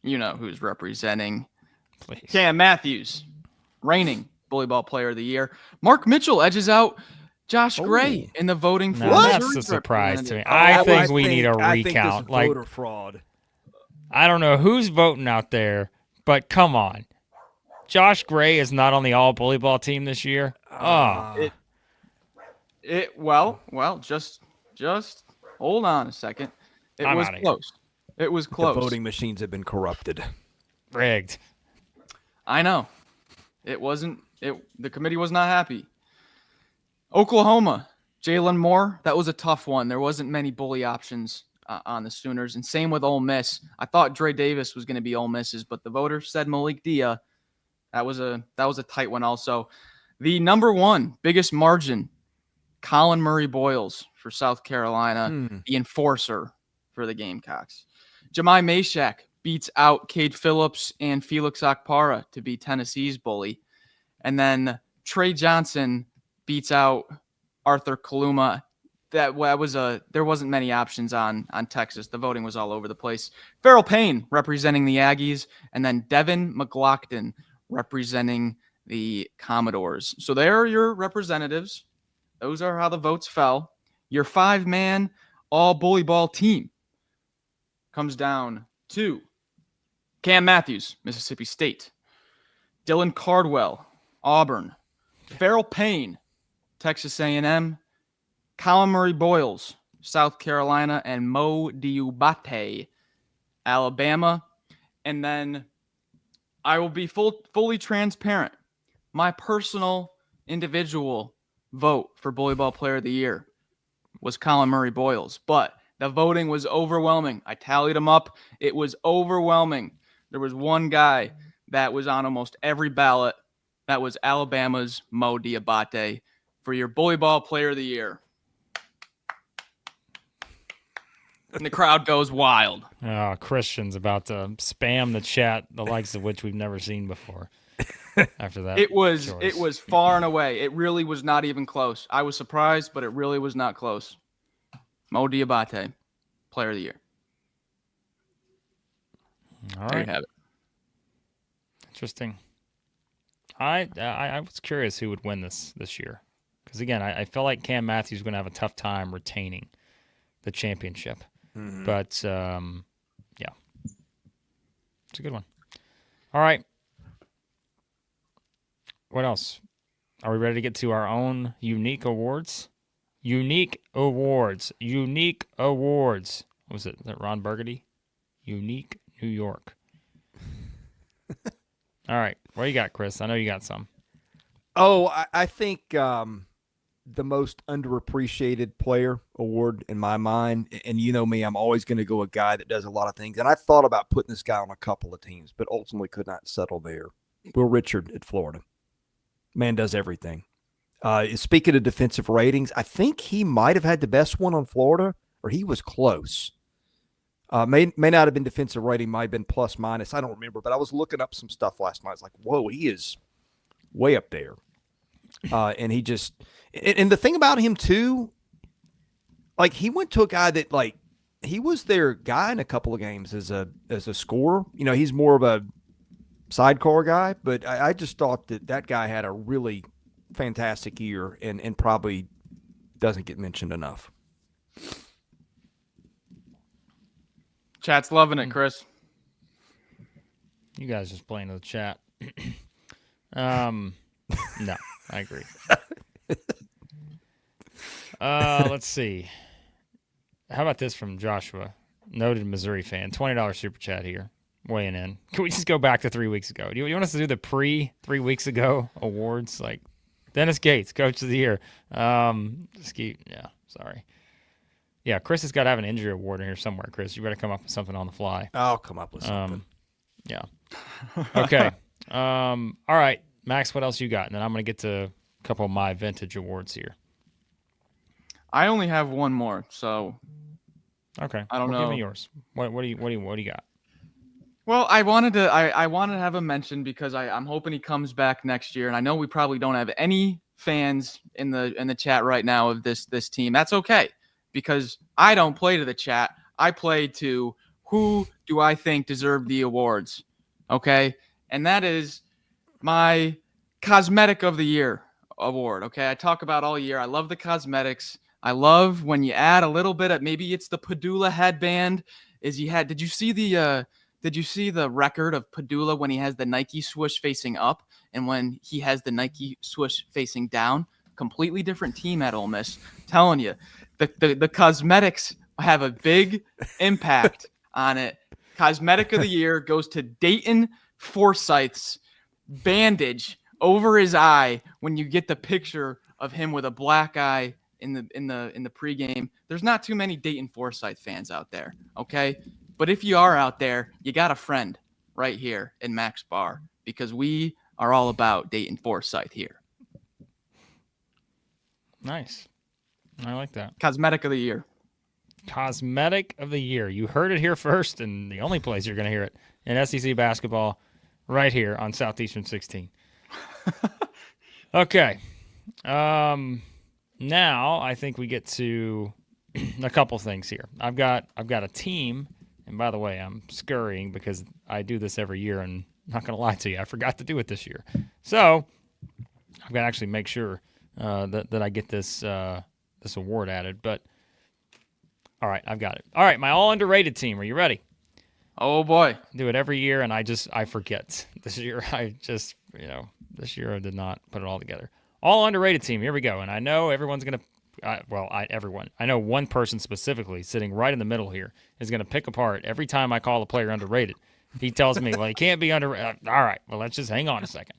[SPEAKER 3] You know who's representing.
[SPEAKER 2] Please.
[SPEAKER 3] Cam Matthews, reigning Bullyball Player of the Year. Mark Mitchell edges out Josh Gray in the voting for
[SPEAKER 2] Now, that's
[SPEAKER 3] Missouri's
[SPEAKER 2] a surprise to me.
[SPEAKER 3] representative.
[SPEAKER 2] I think we need a
[SPEAKER 1] I think this
[SPEAKER 2] recount.
[SPEAKER 1] is
[SPEAKER 2] Like,
[SPEAKER 1] voter fraud.
[SPEAKER 2] I don't know who's voting out there, but come on. Josh Gray is not on the all Bullyball team this year.
[SPEAKER 3] Well, just hold on a second. It
[SPEAKER 2] I'm
[SPEAKER 3] was
[SPEAKER 2] outta here.
[SPEAKER 3] close. It was close.
[SPEAKER 1] The voting machines have been corrupted.
[SPEAKER 2] Rigged.
[SPEAKER 3] I know. It wasn't. The committee was not happy. Oklahoma, Jalen Moore. That was a tough one. There wasn't many bully options on the Sooners, and same with Ole Miss. I thought Dre Davis was going to be Ole Miss's, but the voters said Malik Dia. That was a tight one. Also, the number one biggest margin, Colin Murray Boyles for South Carolina, the enforcer for the Gamecocks. Jemai Mashak beats out Cade Phillips and Felix Akpara to be Tennessee's bully. And then Trey Johnson beats out Arthur Kaluma. There wasn't many options on Texas. The voting was all over the place. Farrell Payne representing the Aggies, and then Devin McLaughlin representing the Commodores. So there are your representatives. Those are how the votes fell. Your 5-man all Bullyball team comes down to Cam Matthews, Mississippi State, Dylan Cardwell, Auburn, Farrell Payne, Texas A&M, Colin Murray Boyles, South Carolina, and Mo Diabate, Alabama. And then I will be fully transparent. My personal individual vote for Bullyball Player of the Year was Colin Murray Boyles, but the voting was overwhelming. I tallied them up. It was overwhelming. There was one guy that was on almost every ballot. That was Alabama's Mo Diabate for your Bullyball Player of the Year. And the crowd goes wild.
[SPEAKER 2] Oh, Christian's about to spam the chat, the likes of which we've never seen before. After that,
[SPEAKER 3] It was far and away. It really was not even close. I was surprised, but it really was not close. Mo Diabate, Player of the Year.
[SPEAKER 2] All
[SPEAKER 3] There
[SPEAKER 2] right.
[SPEAKER 3] you have it.
[SPEAKER 2] Interesting. I was curious who would win this year. Because, again, I feel like Cam Matthews is going to have a tough time retaining the championship.
[SPEAKER 1] Mm-hmm.
[SPEAKER 2] But, yeah. It's a good one. All right. What else? Are we ready to get to our own unique awards? Unique awards. Unique awards. What was it? Is that Ron Burgundy? Unique New York. All right. What do you got, Chris? I know you got some.
[SPEAKER 1] Oh, I think the most underappreciated player award in my mind, and you know me, I'm always going to go a guy that does a lot of things. And I thought about putting this guy on a couple of teams, but ultimately could not settle there. Will Richard at Florida. Man does everything. Speaking of defensive ratings, I think he might have had the best one on Florida, or he was close. May not have been defensive rating, might have been plus minus. I don't remember, but I was looking up some stuff last night. I was like, whoa, he is way up there. And he just – and the thing about him too, like he went to a guy that like he was their guy in a couple of games as a scorer. You know, he's more of a sidecar guy, but I just thought that guy had a really fantastic year and probably doesn't get mentioned enough.
[SPEAKER 3] Chat's loving it, Chris.
[SPEAKER 2] You guys just playing in the chat. No, I agree. Let's see. How about this from Joshua, noted Missouri fan, $20 super chat here, weighing in. Can we just go back to 3 weeks ago? Do you want us to do the 3 weeks ago awards? Like Dennis Gates, Coach of the Year. Sorry. Yeah, Chris has got to have an injury award in here somewhere, Chris. You better come up with something on the fly.
[SPEAKER 1] I'll come up with something.
[SPEAKER 2] Yeah. Okay. All right, Max, what else you got? And then I'm going to get to a couple of my vintage awards here.
[SPEAKER 3] I only have one more, so
[SPEAKER 2] Okay.
[SPEAKER 3] I don't know.
[SPEAKER 2] Give me yours. What do you got?
[SPEAKER 3] Well, I wanted to have him mentioned because I'm hoping he comes back next year, and I know we probably don't have any fans in the chat right now of this team. That's okay, because I don't play to the chat. I play to who do I think deserve the awards, okay? And that is my cosmetic of the year award. Okay, I talk about all year. I love the cosmetics. I love when you add a little bit of, maybe it's the Padula headband. Did you see the record of Padula when he has the Nike swoosh facing up and when he has the Nike swoosh facing down? Completely different team at Ole Miss. Telling you, the cosmetics have a big impact on it. Cosmetic of the year goes to Dayton Forsyth's bandage over his eye when you get the picture of him with a black eye in the pregame. There's not too many Dayton Forsyth fans out there, okay? But if you are out there, you got a friend right here in Max Barr, because we are all about Dayton Forsyth here.
[SPEAKER 2] Nice. I like that.
[SPEAKER 3] Cosmetic of the year.
[SPEAKER 2] Cosmetic of the year. You heard it here first, and the only place you're going to hear it in SEC basketball, right here on Southeastern 16. Okay. Now I think we get to a couple things here. I've got a team, and by the way, I'm scurrying because I do this every year, and I'm not going to lie to you, I forgot to do it this year. So I've got to actually make sure that I get this award added. But all right, I've got it. All right, my all underrated team. Are you ready?
[SPEAKER 3] Oh boy,
[SPEAKER 2] Do it every year, and I forget. This year I did not put it all together. All underrated team. Here we go. And I know everyone's gonna. I know one person specifically sitting right in the middle here is gonna pick apart every time I call a player underrated. He tells me, well, he can't be underrated. All right, well, let's just hang on a second,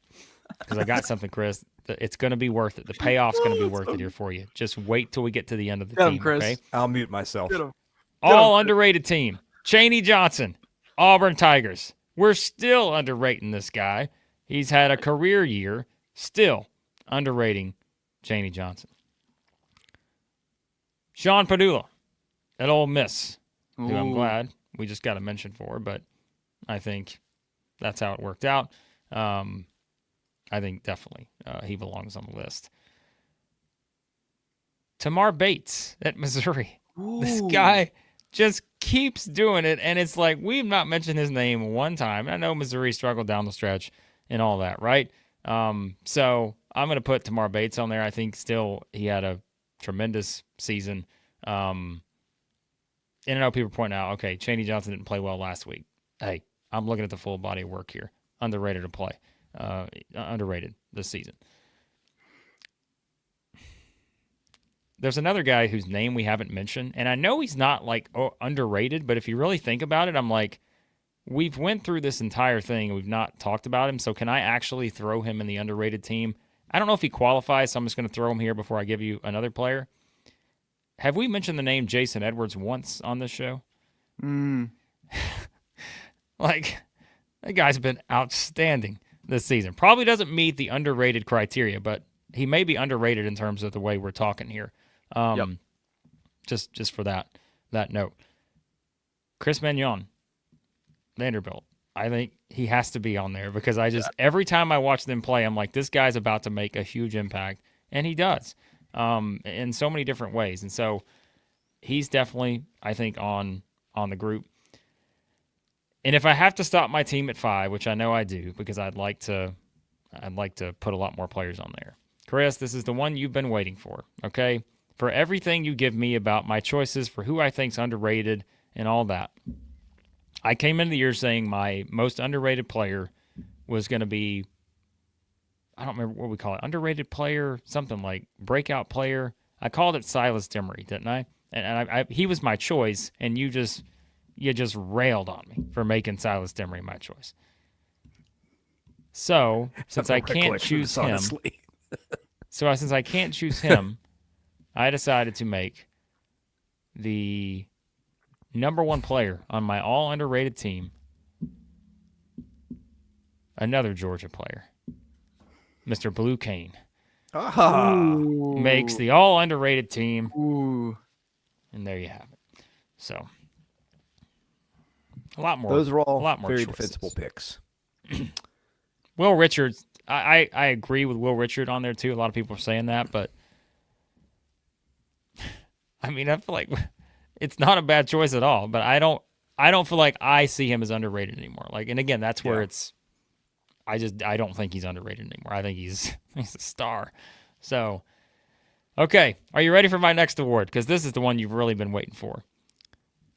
[SPEAKER 2] because I got something, Chris. It's going to be worth it. The payoff's going to be worth it here for you. Just wait till we get to the end of the team,
[SPEAKER 3] Chris.
[SPEAKER 2] okay?
[SPEAKER 1] I'll mute myself.
[SPEAKER 2] All underrated team. Chaney Johnson, Auburn Tigers. We're still underrating this guy. He's had a career year. Still underrating Chaney Johnson. Sean Padula at Ole Miss, who I'm glad we just got a mention for, but I think that's how it worked out. I think definitely he belongs on the list. Tamar Bates at Missouri.
[SPEAKER 3] Ooh.
[SPEAKER 2] This guy just keeps doing it, and it's like we've not mentioned his name one time. I know Missouri struggled down the stretch and all that, right? So I'm going to put Tamar Bates on there. I think still he had a tremendous season. And I know people point out, okay, Chaney Johnson didn't play well last week. Hey, I'm looking at the full body of work here. Underrated to play. Underrated this season. There's another guy whose name we haven't mentioned, and I know he's not like underrated, but if you really think about it, I'm like, we've went through this entire thing and we've not talked about him, so can I actually throw him in the underrated team? I don't know if he qualifies, so I'm just going to throw him here before I give you another player. Have we mentioned the name Jason Edwards once on this show? Like, that guy's been outstanding this season. Probably doesn't meet the underrated criteria, but he may be underrated in terms of the way we're talking here.
[SPEAKER 3] Yep.
[SPEAKER 2] Just for that note. Chris Mignon, Vanderbilt. I think he has to be on there because every time I watch them play, I'm like, this guy's about to make a huge impact, and he does in so many different ways. And so he's definitely, I think, on the group. And if I have to stop my team at 5, which I know I do, because I'd like to put a lot more players on there. Chris, this is the one you've been waiting for, okay? For everything you give me about my choices for who I think's underrated and all that. I came into the year saying my most underrated player was going to be, I don't remember what we call it, underrated player, something like breakout player. I called it Silas Demery, didn't I? And he was my choice, and you just railed on me for making Silas Demery my choice. So, since I can't choose him, I decided to make the number one player on my all underrated team another Georgia player, Mr. Blue Cane. Makes the all underrated team.
[SPEAKER 3] Ooh.
[SPEAKER 2] And there you have it. So, a lot more.
[SPEAKER 1] Those are all
[SPEAKER 2] a lot more
[SPEAKER 1] very
[SPEAKER 2] choices.
[SPEAKER 1] defensible picks.
[SPEAKER 2] Will Richards, I agree with Will Richard on there too. A lot of people are saying that, but I mean, I feel like it's not a bad choice at all. But I don't feel like I see him as underrated anymore. Like, and again, that's where I don't think he's underrated anymore. I think he's a star. So, okay, are you ready for my next award? Because this is the one you've really been waiting for.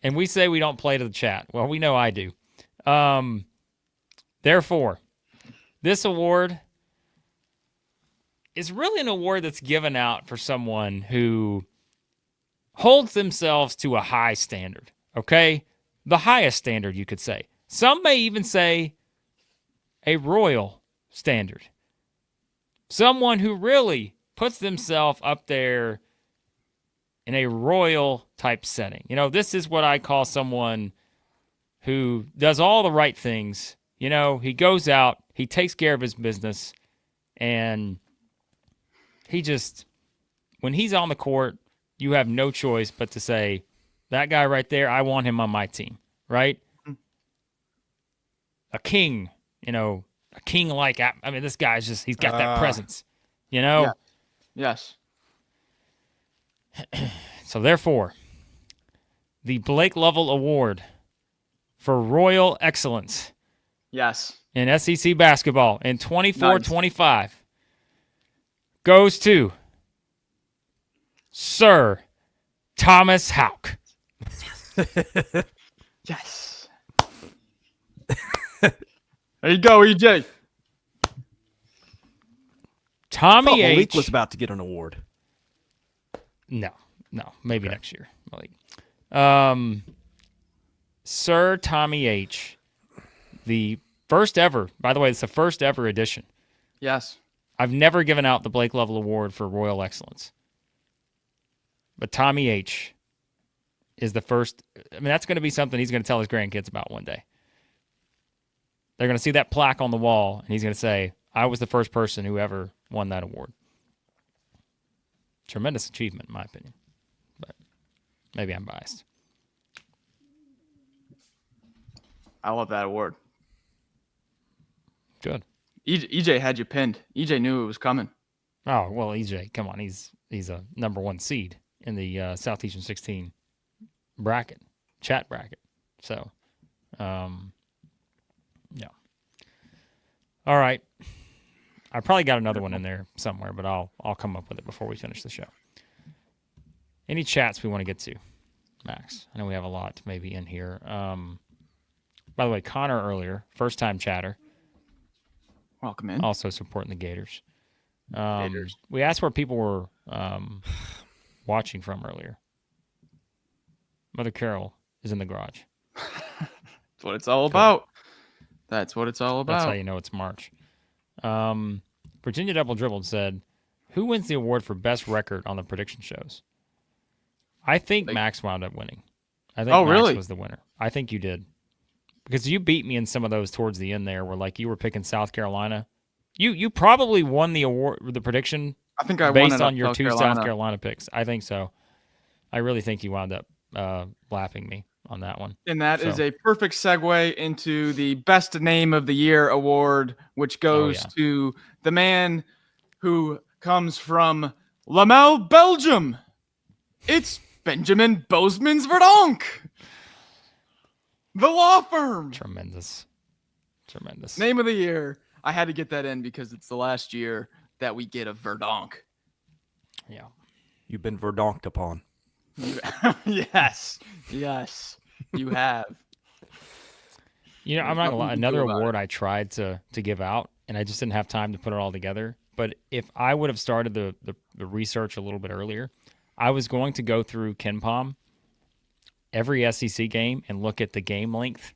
[SPEAKER 2] And we say we don't play to the chat. Well, we know I do. Therefore, this award is really an award that's given out for someone who holds themselves to a high standard, okay? The highest standard, you could say. Some may even say a royal standard. Someone who really puts themselves up there in a royal type setting. You know, this is what I call someone who does all the right things. You know, he goes out, he takes care of his business, and he just, when he's on the court, you have no choice but to say, that guy right there, I want him on my team, right? A king, you know, a king-like, I mean, this guy's just, he's got that presence, you know?
[SPEAKER 3] Yeah. Yes.
[SPEAKER 2] So therefore, the Blake Lovell Award for Royal Excellence
[SPEAKER 3] Yes.
[SPEAKER 2] in SEC basketball in 24-25 goes to Sir Thomas Houck.
[SPEAKER 3] Yes. There you go, EJ.
[SPEAKER 2] Tommy
[SPEAKER 1] Malik
[SPEAKER 2] H.
[SPEAKER 1] was about to get an award.
[SPEAKER 2] No, maybe next year, Malik. Sir Tommy H. The first ever, by the way, it's the first ever edition.
[SPEAKER 3] Yes.
[SPEAKER 2] I've never given out the Blake Lovell Award for Royal Excellence. But Tommy H. is the first. I mean, that's going to be something he's going to tell his grandkids about one day. They're going to see that plaque on the wall, and he's going to say, I was the first person who ever won that award. Tremendous achievement, in my opinion. But maybe I'm biased.
[SPEAKER 3] I love that award.
[SPEAKER 2] Good.
[SPEAKER 3] EJ had you pinned. EJ knew it was coming.
[SPEAKER 2] Oh, well, EJ, come on. He's a number one seed in the Southeastern 16 bracket, chat bracket. So, yeah. All right. I probably got another one in there somewhere, but I'll come up with it before we finish the show. Any chats we want to get to, Max? I know we have a lot maybe in here. By the way, Connor earlier, first-time chatter.
[SPEAKER 3] Welcome in.
[SPEAKER 2] Also supporting the Gators. We asked where people were watching from earlier. Mother Carol is in the garage.
[SPEAKER 3] That's what it's all about. That's what it's all about.
[SPEAKER 2] That's how you know it's March. Virginia Double Dribbled said, who wins the award for best record on the prediction shows? I think Max wound up winning. I think Max
[SPEAKER 3] really?
[SPEAKER 2] was the winner. I think you did. Because you beat me in some of those towards the end there where like you were picking South Carolina. You probably won the award, the prediction
[SPEAKER 3] I think I
[SPEAKER 2] based
[SPEAKER 3] won it
[SPEAKER 2] on your
[SPEAKER 3] South
[SPEAKER 2] two
[SPEAKER 3] Carolina.
[SPEAKER 2] South Carolina picks. I think so. I really think you wound up lapping me on that one.
[SPEAKER 3] And that is a perfect segue into the Best Name of the Year award, which goes to the man who comes from Lovell, Belgium. It's Benjamin Bozeman's Verdonk. The law firm.
[SPEAKER 2] Tremendous.
[SPEAKER 3] Name of the year. I had to get that in because it's the last year that we get a Verdonk.
[SPEAKER 2] Yeah.
[SPEAKER 1] You've been verdonked upon.
[SPEAKER 3] Yes, you have.
[SPEAKER 2] You know, I'm not gonna lie. Another award I tried to give out, and I just didn't have time to put it all together. But if I would have started the research a little bit earlier, I was going to go through KenPom every SEC game and look at the game length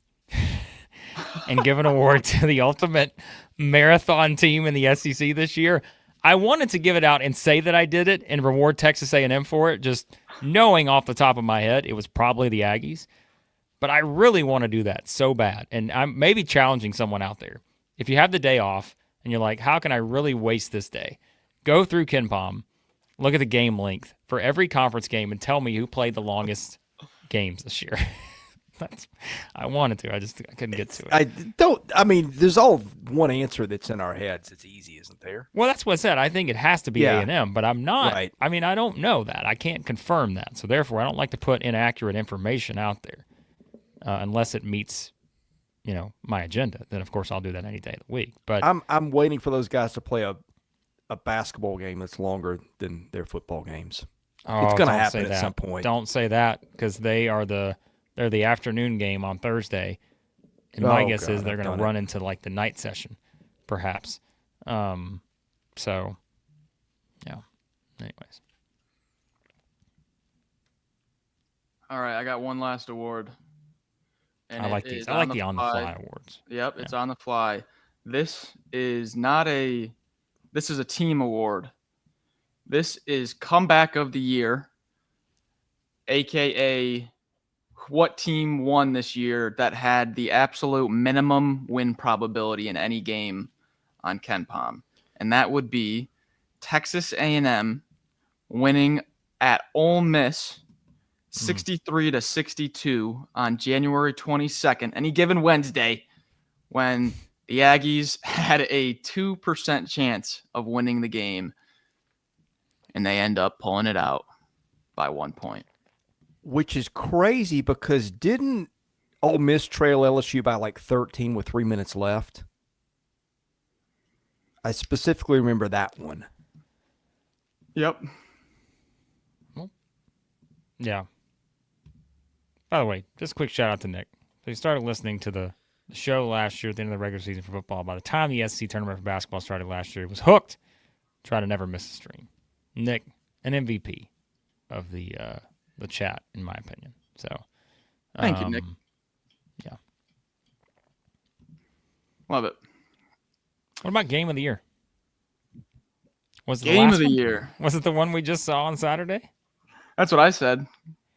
[SPEAKER 2] and give an award to the ultimate marathon team in the SEC this year. I wanted to give it out and say that I did it and reward Texas A&M for it, just knowing off the top of my head it was probably the Aggies. But I really want to do that so bad. And I'm maybe challenging someone out there. If you have the day off and you're like, how can I really waste this day? Go through KenPom, look at the game length for every conference game, and tell me who played the longest games this year. I wanted to. I couldn't get to it.
[SPEAKER 1] I mean, there's all one answer that's in our heads. It's easy, isn't there?
[SPEAKER 2] Well, that's what I said. I think it has to be A&M, but I'm not.
[SPEAKER 1] Right.
[SPEAKER 2] I mean, I don't know that. I can't confirm that. So therefore, I don't like to put inaccurate information out there unless it meets, my agenda. Then of course I'll do that any day of the week. But
[SPEAKER 1] I'm waiting for those guys to play a a basketball game that's longer than their football games.
[SPEAKER 2] Oh,
[SPEAKER 1] It's going to
[SPEAKER 2] don't
[SPEAKER 1] happen
[SPEAKER 2] say
[SPEAKER 1] at
[SPEAKER 2] that.
[SPEAKER 1] some point.
[SPEAKER 2] Don't say that because they're the afternoon game on Thursday, and my guess is they're going to run into like the night session, perhaps. So, yeah. Anyways,
[SPEAKER 3] All right, I got one last award. And
[SPEAKER 2] I like these. I like the on the fly awards.
[SPEAKER 3] Yep, it's on the fly. This is a team award. This is comeback of the year, aka what team won this year that had the absolute minimum win probability in any game on KenPom, and that would be Texas A&M winning at Ole Miss 63-62 on January 22nd, any given Wednesday, when the Aggies had a 2% chance of winning the game, and they end up pulling it out by 1 point.
[SPEAKER 1] Which is crazy because didn't Ole Miss trail LSU by like 13 with 3 minutes left? I specifically remember that one.
[SPEAKER 3] Yep.
[SPEAKER 2] Yeah. By the way, just a quick shout out to Nick. So he started listening to the show last year at the end of the regular season for football. By the time the SEC tournament for basketball started last year, he was hooked. Try to never miss a stream. Nick, an MVP of the chat, in my opinion. So,
[SPEAKER 3] thank you, Nick.
[SPEAKER 2] Yeah.
[SPEAKER 3] Love it.
[SPEAKER 2] What about game of the year? Was it
[SPEAKER 3] Game of the year?
[SPEAKER 2] Was it the one we just saw on Saturday?
[SPEAKER 3] That's what I said.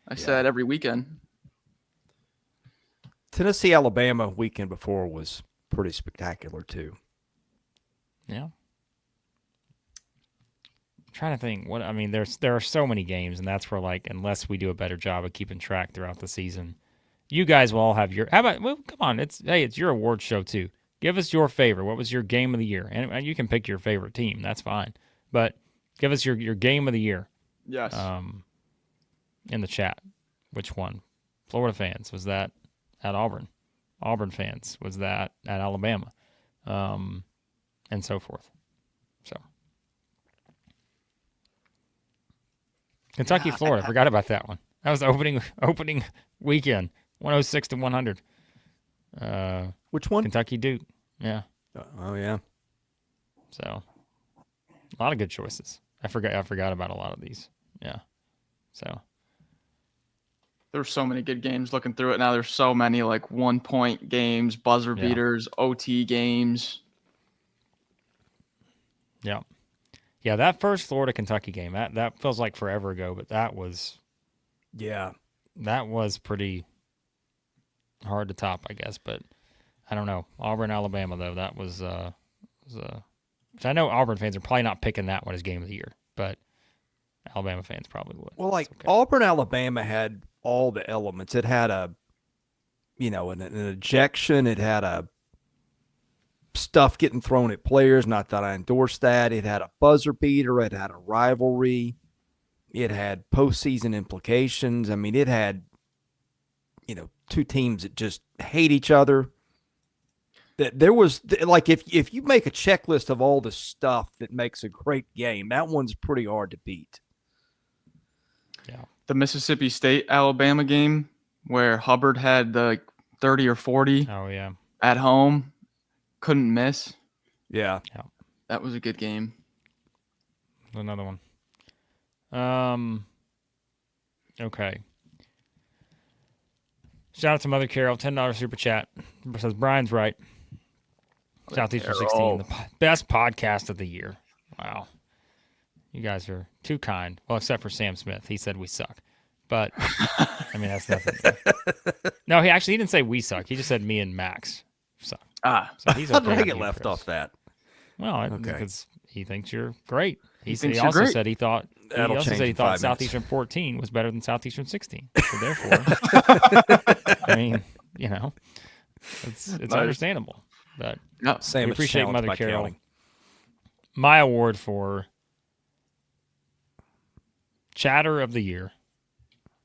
[SPEAKER 3] I said every weekend.
[SPEAKER 1] Tennessee, Alabama weekend before was pretty spectacular too.
[SPEAKER 2] Yeah. I'm trying to think there are so many games, and that's where unless we do a better job of keeping track throughout the season, you guys will all have your. How about? Well, come on, it's your award show too. Give us your favorite. What was your game of the year? And you can pick your favorite team. That's fine, but give us your game of the year.
[SPEAKER 3] Yes.
[SPEAKER 2] In the chat, which one? Florida fans, was that at Auburn? Auburn fans, was that at Alabama? And so forth. So Kentucky, Florida. Forgot about that one. That was the opening weekend. 106-100.
[SPEAKER 1] Which one?
[SPEAKER 2] Kentucky Duke. Yeah.
[SPEAKER 1] Oh yeah.
[SPEAKER 2] So a lot of good choices. I forgot about a lot of these. Yeah. So
[SPEAKER 3] there were so many good games looking through it now. There's so many 1 point games, buzzer beaters, OT games.
[SPEAKER 2] Yeah. Yeah, that first Florida Kentucky game, that feels like forever ago, but that was pretty hard to top, I guess, but I don't know. Auburn, Alabama though, that was which I know Auburn fans are probably not picking that one as game of the year, but Alabama fans probably would.
[SPEAKER 1] Well, Auburn, Alabama had all the elements. It had an ejection. It had a stuff getting thrown at players. Not that I endorse that. It had a buzzer beater. It had a rivalry. It had postseason implications. I mean, it had, two teams that just hate each other. There was if you make a checklist of all the stuff that makes a great game, that one's pretty hard to beat.
[SPEAKER 2] Yeah.
[SPEAKER 3] The Mississippi State Alabama game where Hubbard had the 30 or 40 at home, couldn't miss.
[SPEAKER 1] Yeah.
[SPEAKER 3] That was a good game.
[SPEAKER 2] Another one. Okay. Shout out to Mother Carol, $10 super chat. Says Brian's right. Southeastern 16, the best podcast of the year. Wow. You guys are too kind. Well, except for Sam Smith. He said we suck. But, that's nothing. No, he didn't say we suck. He just said me and Max suck. So he's okay.
[SPEAKER 1] How did I get left off that?
[SPEAKER 2] Well, because he thinks you're great. He
[SPEAKER 3] also
[SPEAKER 2] great. Said he thought Southeastern 14 was better than Southeastern 16. So therefore, it's understandable. But
[SPEAKER 1] we
[SPEAKER 2] appreciate Mother Carol. My award for Chatter of the Year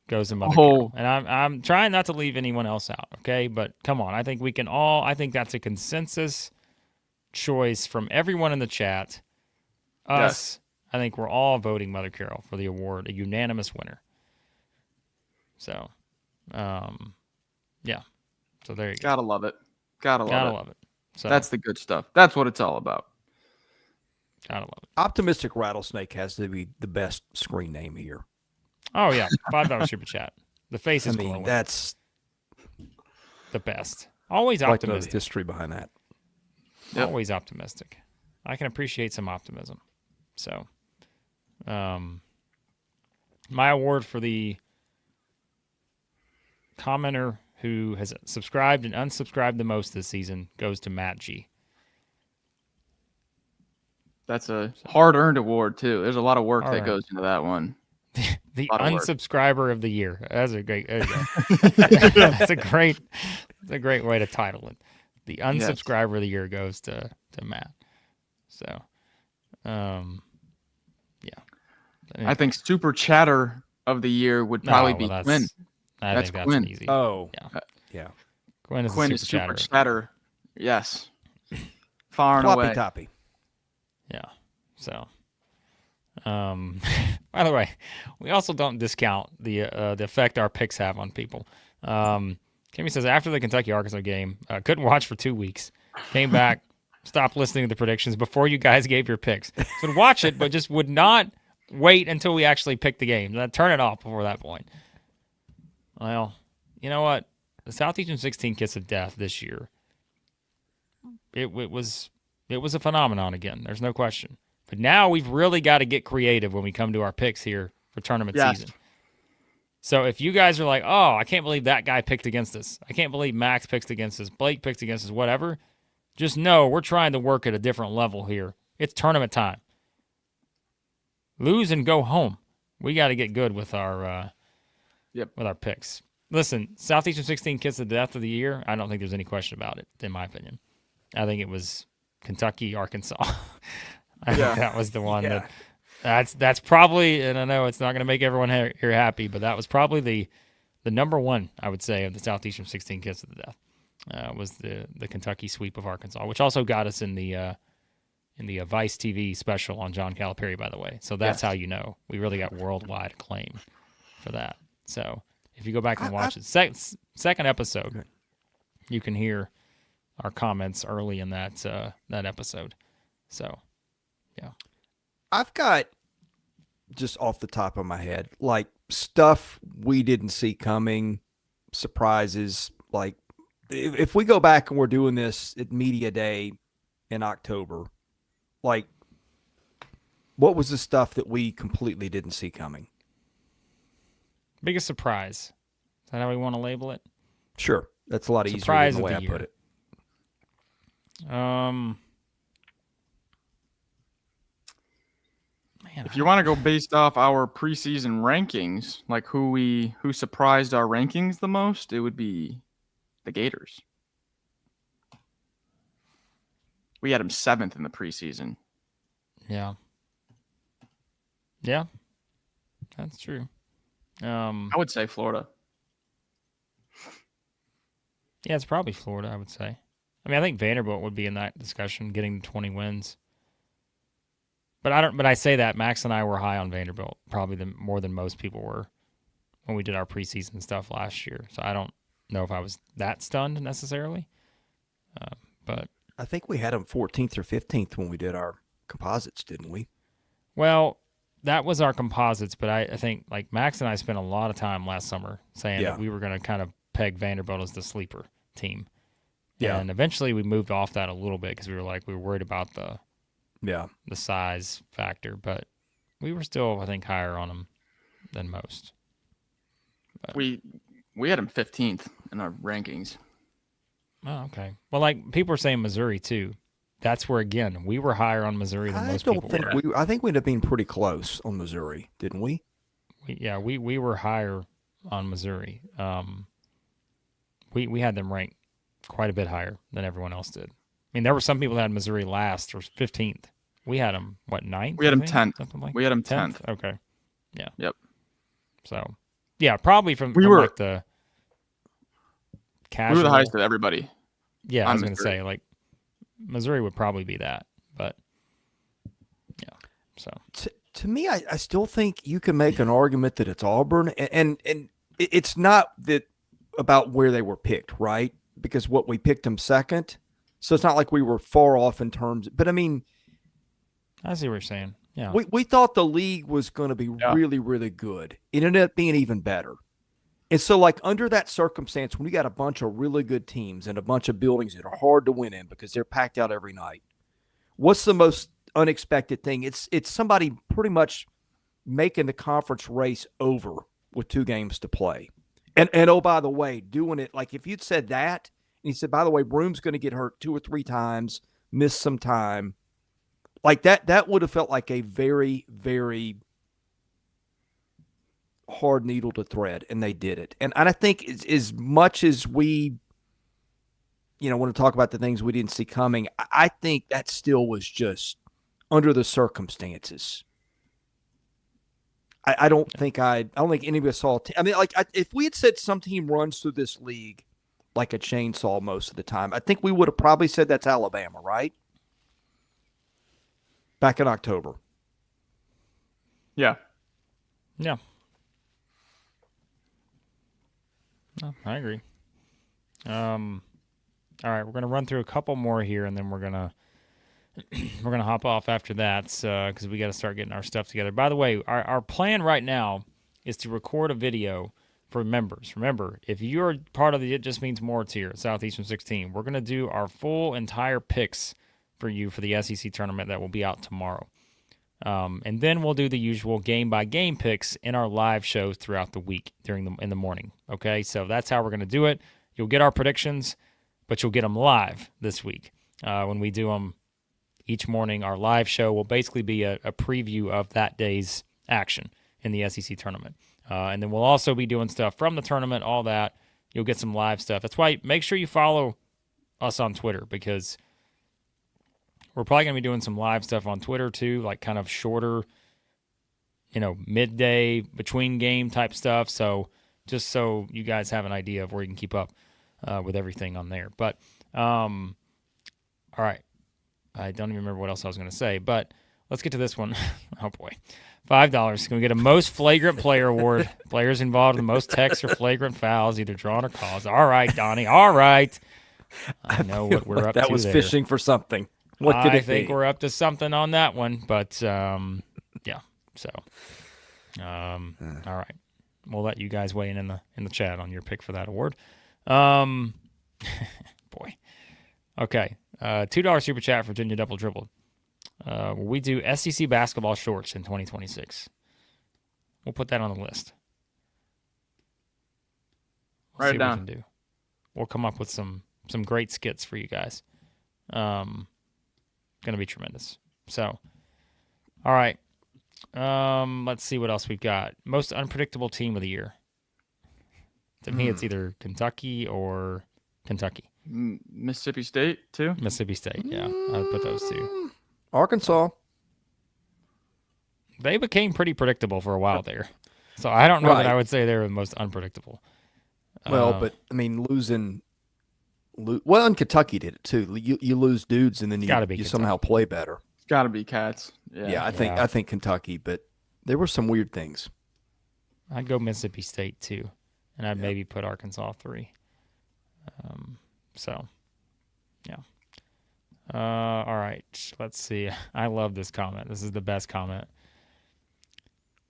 [SPEAKER 2] goes to Mother Carol. And I'm trying not to leave anyone else out, okay? But come on, I think that's a consensus choice from everyone in the chat us, I think we're all voting Mother Carroll for the award, a unanimous winner. So, yeah. So there you go.
[SPEAKER 3] Gotta love it. Gotta love it.
[SPEAKER 2] So
[SPEAKER 3] That's the good stuff. That's what it's all about.
[SPEAKER 2] gotta love it.
[SPEAKER 1] Optimistic Rattlesnake has to be the best screen name here.
[SPEAKER 2] Oh yeah, $5 super chat. The face is
[SPEAKER 1] I mean,
[SPEAKER 2] glowing.
[SPEAKER 1] that's
[SPEAKER 2] The best. Always
[SPEAKER 1] I'd like to know the
[SPEAKER 2] optimistic.
[SPEAKER 1] history behind that.
[SPEAKER 3] Yep.
[SPEAKER 2] Always optimistic. I can appreciate some optimism. So, my award for the commenter who has subscribed and unsubscribed the most this season goes to Matt G.
[SPEAKER 3] That's a hard-earned award too. There's a lot of work that
[SPEAKER 2] Hard-earned.
[SPEAKER 3] goes into that one.
[SPEAKER 2] The
[SPEAKER 3] Lot of work.
[SPEAKER 2] unsubscriber of the year. That's a great. There you go. That's a great way to title it. The unsubscriber of the year goes to Matt. So, yeah.
[SPEAKER 3] I think super chatter of the year would probably be Quinn.
[SPEAKER 2] I
[SPEAKER 3] That's
[SPEAKER 2] think that's
[SPEAKER 3] Quinn.
[SPEAKER 2] easy.
[SPEAKER 1] Oh,
[SPEAKER 2] Yeah.
[SPEAKER 1] yeah.
[SPEAKER 2] Quinn is
[SPEAKER 3] Quinn
[SPEAKER 2] a
[SPEAKER 3] is
[SPEAKER 2] super
[SPEAKER 3] super
[SPEAKER 2] chatter.
[SPEAKER 3] chatter. Yes. Far and
[SPEAKER 1] Floppy
[SPEAKER 3] away.
[SPEAKER 1] toppy.
[SPEAKER 2] Yeah. So, by the way, we also don't discount the effect our picks have on people. Kimmy says after the Kentucky Arkansas game, couldn't watch for 2 weeks, came back, stopped listening to the predictions before you guys gave your picks. So would watch it, but just would not wait until we actually picked the game. Then turn it off before that point. Well, you know what? The Southeastern 16 Kiss of Death this year, it was a phenomenon again. There's no question. But now we've really got to get creative when we come to our picks here for tournament season. So if you guys are like, oh, I can't believe that guy picked against us. I can't believe Max picked against us. Blake picked against us, whatever. Just know we're trying to work at a different level here. It's tournament time. Lose and go home. We got to get good with our with our picks. Listen, Southeastern 16 Kiss of Death of the year, I don't think there's any question about it, in my opinion. I think it was Kentucky, Arkansas. I think that was the one that's probably, and I know it's not going to make everyone here happy, but that was probably the number one, I would say, of the Southeastern 16 Kiss of the Death. Was the Kentucky sweep of Arkansas, which also got us in the Vice TV special on John Calipari, by the way. So that's how you know we really got worldwide acclaim for that. So if you go back and watch it, second episode, you can hear our comments early in that episode. So, yeah.
[SPEAKER 1] I've got, just off the top of my head, like stuff we didn't see coming, surprises. Like if we go back and we're doing this at Media Day in October, like what was the stuff that we completely didn't see coming?
[SPEAKER 2] Biggest surprise. Is that how we want to label it?
[SPEAKER 1] Sure. That's a lot easier
[SPEAKER 2] Surprise
[SPEAKER 1] than the way
[SPEAKER 2] of the
[SPEAKER 1] I put
[SPEAKER 2] year.
[SPEAKER 1] it.
[SPEAKER 2] Man,
[SPEAKER 3] If you want to go based off our preseason rankings, like who surprised our rankings the most, it would be the Gators. We had them 7th in the preseason.
[SPEAKER 2] yeah, that's true.
[SPEAKER 3] I would say Florida.
[SPEAKER 2] Yeah, it's probably Florida, I would say. I mean, I think Vanderbilt would be in that discussion, getting to 20 wins. But I say that Max and I were high on Vanderbilt, probably more than most people were when we did our preseason stuff last year. So I don't know if I was that stunned necessarily. But
[SPEAKER 1] I think we had them 14th or 15th when we did our composites, didn't we?
[SPEAKER 2] well, that was our composites, but I think like Max and I spent a lot of time last summer saying that we were going to kind of peg Vanderbilt as the sleeper team. Yeah. And eventually we moved off that a little bit because we were worried about the size factor, but we were still, I think, higher on them than most. But,
[SPEAKER 3] we had them 15th in our rankings.
[SPEAKER 2] Oh, okay. Well, like people were saying Missouri too. That's where, again, we were higher on Missouri than most people were.
[SPEAKER 1] I think we'd have been pretty close on Missouri, didn't we?
[SPEAKER 2] We were higher on Missouri. We had them ranked quite a bit higher than everyone else did. I mean, there were some people that had Missouri last or 15th. We had them, 9th?
[SPEAKER 3] We had them 10th.
[SPEAKER 2] Something like
[SPEAKER 3] we had them 10th.
[SPEAKER 2] Okay. Yeah.
[SPEAKER 3] Yep.
[SPEAKER 2] So, yeah, probably from like the casual.
[SPEAKER 3] We were the highest of everybody.
[SPEAKER 2] Yeah, I was going to say, like, Missouri would probably be that. But, yeah. So
[SPEAKER 1] To me, I still think you can make an argument that it's Auburn, and it's not that about where they were picked, right? Because what we picked them second, so it's not like we were far off in terms. But I mean,
[SPEAKER 2] I see what you're saying. Yeah.
[SPEAKER 1] we thought the league was going to be really, really good. It ended up being even better. And so, like, under that circumstance, when you got a bunch of really good teams and a bunch of buildings that are hard to win in because they're packed out every night, what's the most unexpected thing? It's somebody pretty much making the conference race over with 2 games to play. And oh, by the way, doing it, like if you'd said that, and he said, by the way, Broom's going to get hurt 2 or 3 times, miss some time, like that would have felt like a very, very hard needle to thread, and they did it. And I think as much as we, want to talk about the things we didn't see coming, I think that still was just under the circumstances. I don't think any of us saw. I mean, like if we had said some team runs through this league like a chainsaw most of the time, I think we would have probably said that's Alabama, right? Back in October.
[SPEAKER 3] Yeah.
[SPEAKER 2] Yeah. No, I agree. All right, we're gonna run through a couple more here, and then we're gonna hop off after that because we got to start getting our stuff together. By the way, our plan right now is to record a video for members. Remember, if you're part of the It Just Means More tier at Southeastern 16, we're gonna do our full entire picks for you for the SEC tournament that will be out tomorrow. And then we'll do the usual game-by-game picks in our live shows throughout the week in the morning. Okay, so that's how we're going to do it. You'll get our predictions, but you'll get them live this week when we do them each morning. Our live show will basically be a preview of that day's action in the SEC tournament. And then we'll also be doing stuff from the tournament, all that. You'll get some live stuff. That's why make sure you follow us on Twitter, because we're probably going to be doing some live stuff on Twitter too, like kind of shorter, midday, between game type stuff. So just so you guys have an idea of where you can keep up with everything on there. But, all right. I don't even remember what else I was going to say, but let's get to this one. Oh, boy. $5. Can we get a most flagrant player award? Players involved in the most texts or flagrant fouls, either drawn or caused. All right, Donnie. All right. I know what we're up to
[SPEAKER 1] that was
[SPEAKER 2] there.
[SPEAKER 1] fishing for something. What could it be?
[SPEAKER 2] I think we're up to something on that one, but yeah. So, all right, we'll let you guys weigh in the chat on your pick for that award. Boy, okay. $2 super chat for Virginia Double Dribbled. We do SEC basketball shorts in 2026. We'll put that on the list.
[SPEAKER 3] Write it down.
[SPEAKER 2] What we can do. We'll come up with some great skits for you guys. Going to be tremendous. So, all right. Let's see what else we've got. Most unpredictable team of the year. To me, it's either Kentucky or Kentucky.
[SPEAKER 3] Mississippi State, too?
[SPEAKER 2] Mississippi State, yeah. I would put those two.
[SPEAKER 1] Arkansas.
[SPEAKER 2] They became pretty predictable for a while there. So I don't know that I would say they were the most unpredictable.
[SPEAKER 1] Well, but, I mean, losing... Well, and Kentucky did it too. You lose dudes, and then you somehow play better.
[SPEAKER 3] It's got to be Cats.
[SPEAKER 1] Yeah, I think Kentucky, but there were some weird things.
[SPEAKER 2] I'd go Mississippi State too, and I'd maybe put Arkansas 3. So, yeah. All right, let's see. I love this comment. This is the best comment.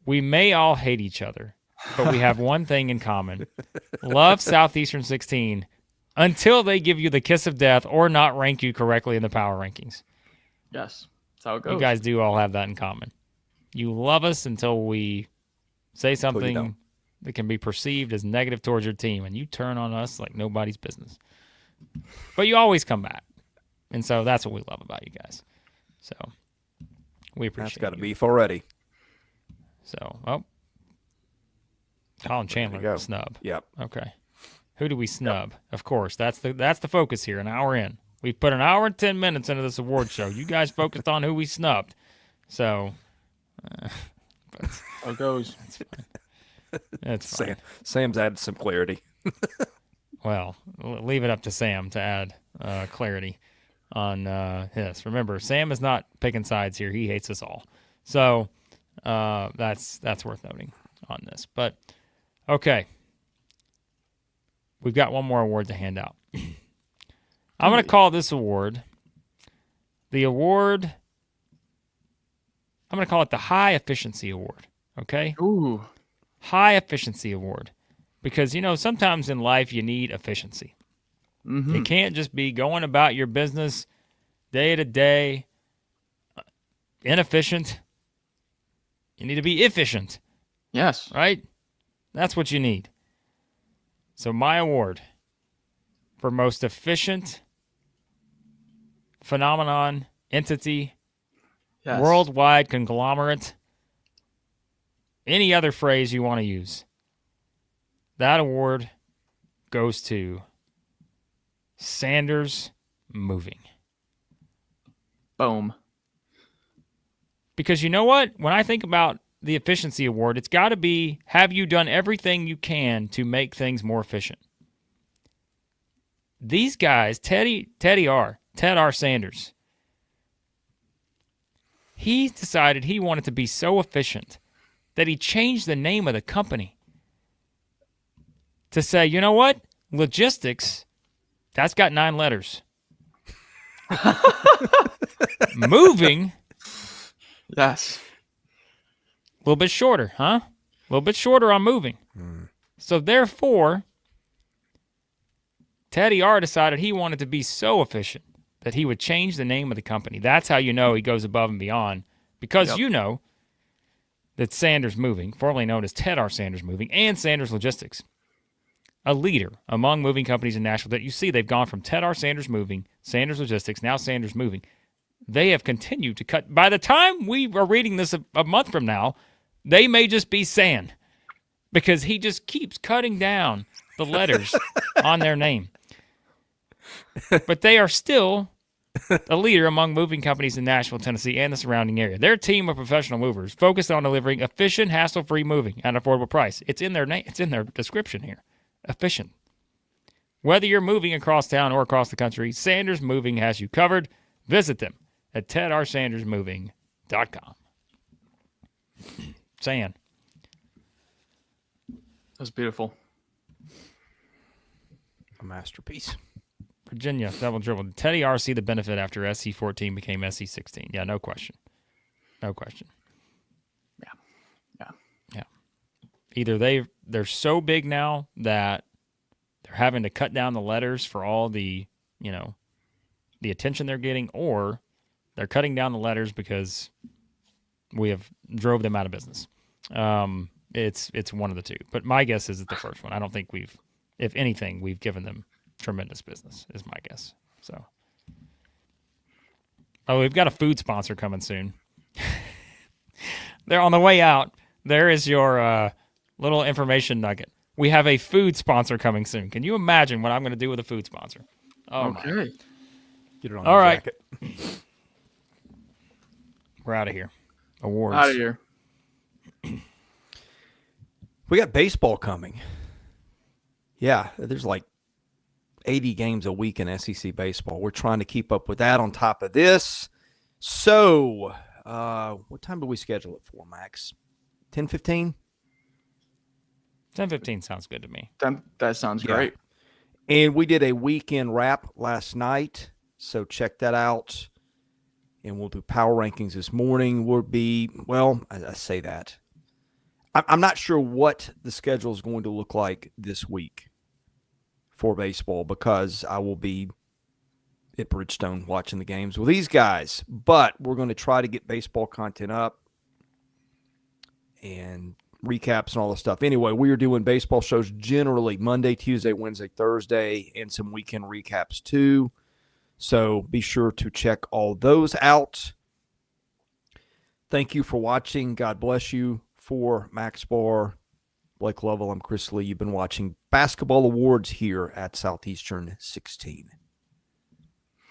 [SPEAKER 2] We may all hate each other, but we have one thing in common: love Southeastern 16. Until they give you the kiss of death or not rank you correctly in the power rankings.
[SPEAKER 3] Yes, that's how it goes.
[SPEAKER 2] You guys do all have that in common. You love us until we say something that can be perceived as negative towards your team, and you turn on us like nobody's business. But you always come back. And so that's what we love about you guys. So we appreciate it.
[SPEAKER 1] That's got a beef already.
[SPEAKER 2] So, Colin Chandler, snub.
[SPEAKER 1] Yep.
[SPEAKER 2] Okay. Who do we snub? Yep. Of course, that's the focus here. An hour in, we've put an hour and 10 minutes into this award show. You guys focused on who we snubbed, so
[SPEAKER 3] how it goes.
[SPEAKER 2] That's fine.
[SPEAKER 1] Sam's added some clarity.
[SPEAKER 2] Well, leave it up to Sam to add clarity on his. Remember, Sam is not picking sides here. He hates us all. So that's worth noting on this. But okay, we've got one more award to hand out. I'm going to call this award the award. I'm going to call it the High Efficiency Award. Okay.
[SPEAKER 3] Ooh.
[SPEAKER 2] High Efficiency Award, because sometimes in life you need efficiency.
[SPEAKER 3] Mm-hmm.
[SPEAKER 2] It can't just be going about your business day to day, inefficient. You need to be efficient.
[SPEAKER 3] Yes.
[SPEAKER 2] Right? That's what you need. So my award for most efficient phenomenon, entity,
[SPEAKER 3] Yes.
[SPEAKER 2] worldwide conglomerate, any other phrase you want to use, that award goes to Sanders Moving.
[SPEAKER 3] Boom.
[SPEAKER 2] Because you know what? When I think about the efficiency award, it's got to be, have you done everything you can to make things more efficient? These guys, Ted R. Sanders, he decided he wanted to be so efficient that he changed the name of the company to say, you know what? Logistics, that's got 9 letters. Moving,
[SPEAKER 3] Yes.
[SPEAKER 2] a little bit shorter, huh? A little bit shorter on moving. So therefore, Teddy R decided he wanted to be so efficient that he would change the name of the company. That's how you know he goes above and beyond, because you know that Sanders Moving, formerly known as Ted R. Sanders Moving, and Sanders Logistics, a leader among moving companies in Nashville, that you see they've gone from Ted R. Sanders Moving, Sanders Logistics, now Sanders Moving. They have continued to cut. By the time we are reading this a month from now, they may just be Sand, because he just keeps cutting down the letters on their name. But they are still a leader among moving companies in Nashville, Tennessee, and the surrounding area. Their team of professional movers focused on delivering efficient, hassle-free moving at an affordable price. It's in their name. It's in their description here. Efficient. Whether you're moving across town or across the country, Sanders Moving has you covered. Visit them at tedrsandersmoving.com. Sand.
[SPEAKER 3] That's beautiful.
[SPEAKER 1] A masterpiece.
[SPEAKER 2] Virginia, double dribble. Did Teddy R see the benefit after SC14 became SC16? Yeah, no question. No question. Yeah. Either they're so big now that they're having to cut down the letters for all the attention they're getting, or they're cutting down the letters because we have drove them out of business. It's one of the two. But my guess is it's the first one. I don't think if anything, we've given them tremendous business, is my guess. So, we've got a food sponsor coming soon. They're on the way out. There is your little information nugget. We have a food sponsor coming soon. Can you imagine what I'm going to do with a food sponsor? Oh,
[SPEAKER 3] Okay.
[SPEAKER 2] my.
[SPEAKER 1] Get it on
[SPEAKER 2] All
[SPEAKER 1] your
[SPEAKER 2] right.
[SPEAKER 1] jacket.
[SPEAKER 2] We're out of here. Awards.
[SPEAKER 3] Out of here.
[SPEAKER 1] We got baseball coming. Yeah, there's like 80 games a week in SEC baseball. We're trying to keep up with that on top of this. So, what time do we schedule it for, Max? 10:15?
[SPEAKER 2] 10:15 sounds good to me.
[SPEAKER 3] That sounds
[SPEAKER 1] Yeah.
[SPEAKER 3] great.
[SPEAKER 1] And we did a weekend wrap last night, so check that out. And we'll do power rankings this morning. I say that. I'm not sure what the schedule is going to look like this week for baseball, because I will be at Bridgestone watching the games with these guys. But we're going to try to get baseball content up and recaps and all the stuff. Anyway, we are doing baseball shows generally Monday, Tuesday, Wednesday, Thursday, and some weekend recaps too. So be sure to check all those out. Thank you for watching. God bless you. For Max Barr, Blake Lovell, I'm Chris Lee. You've been watching Basketball Awards here at Southeastern 16.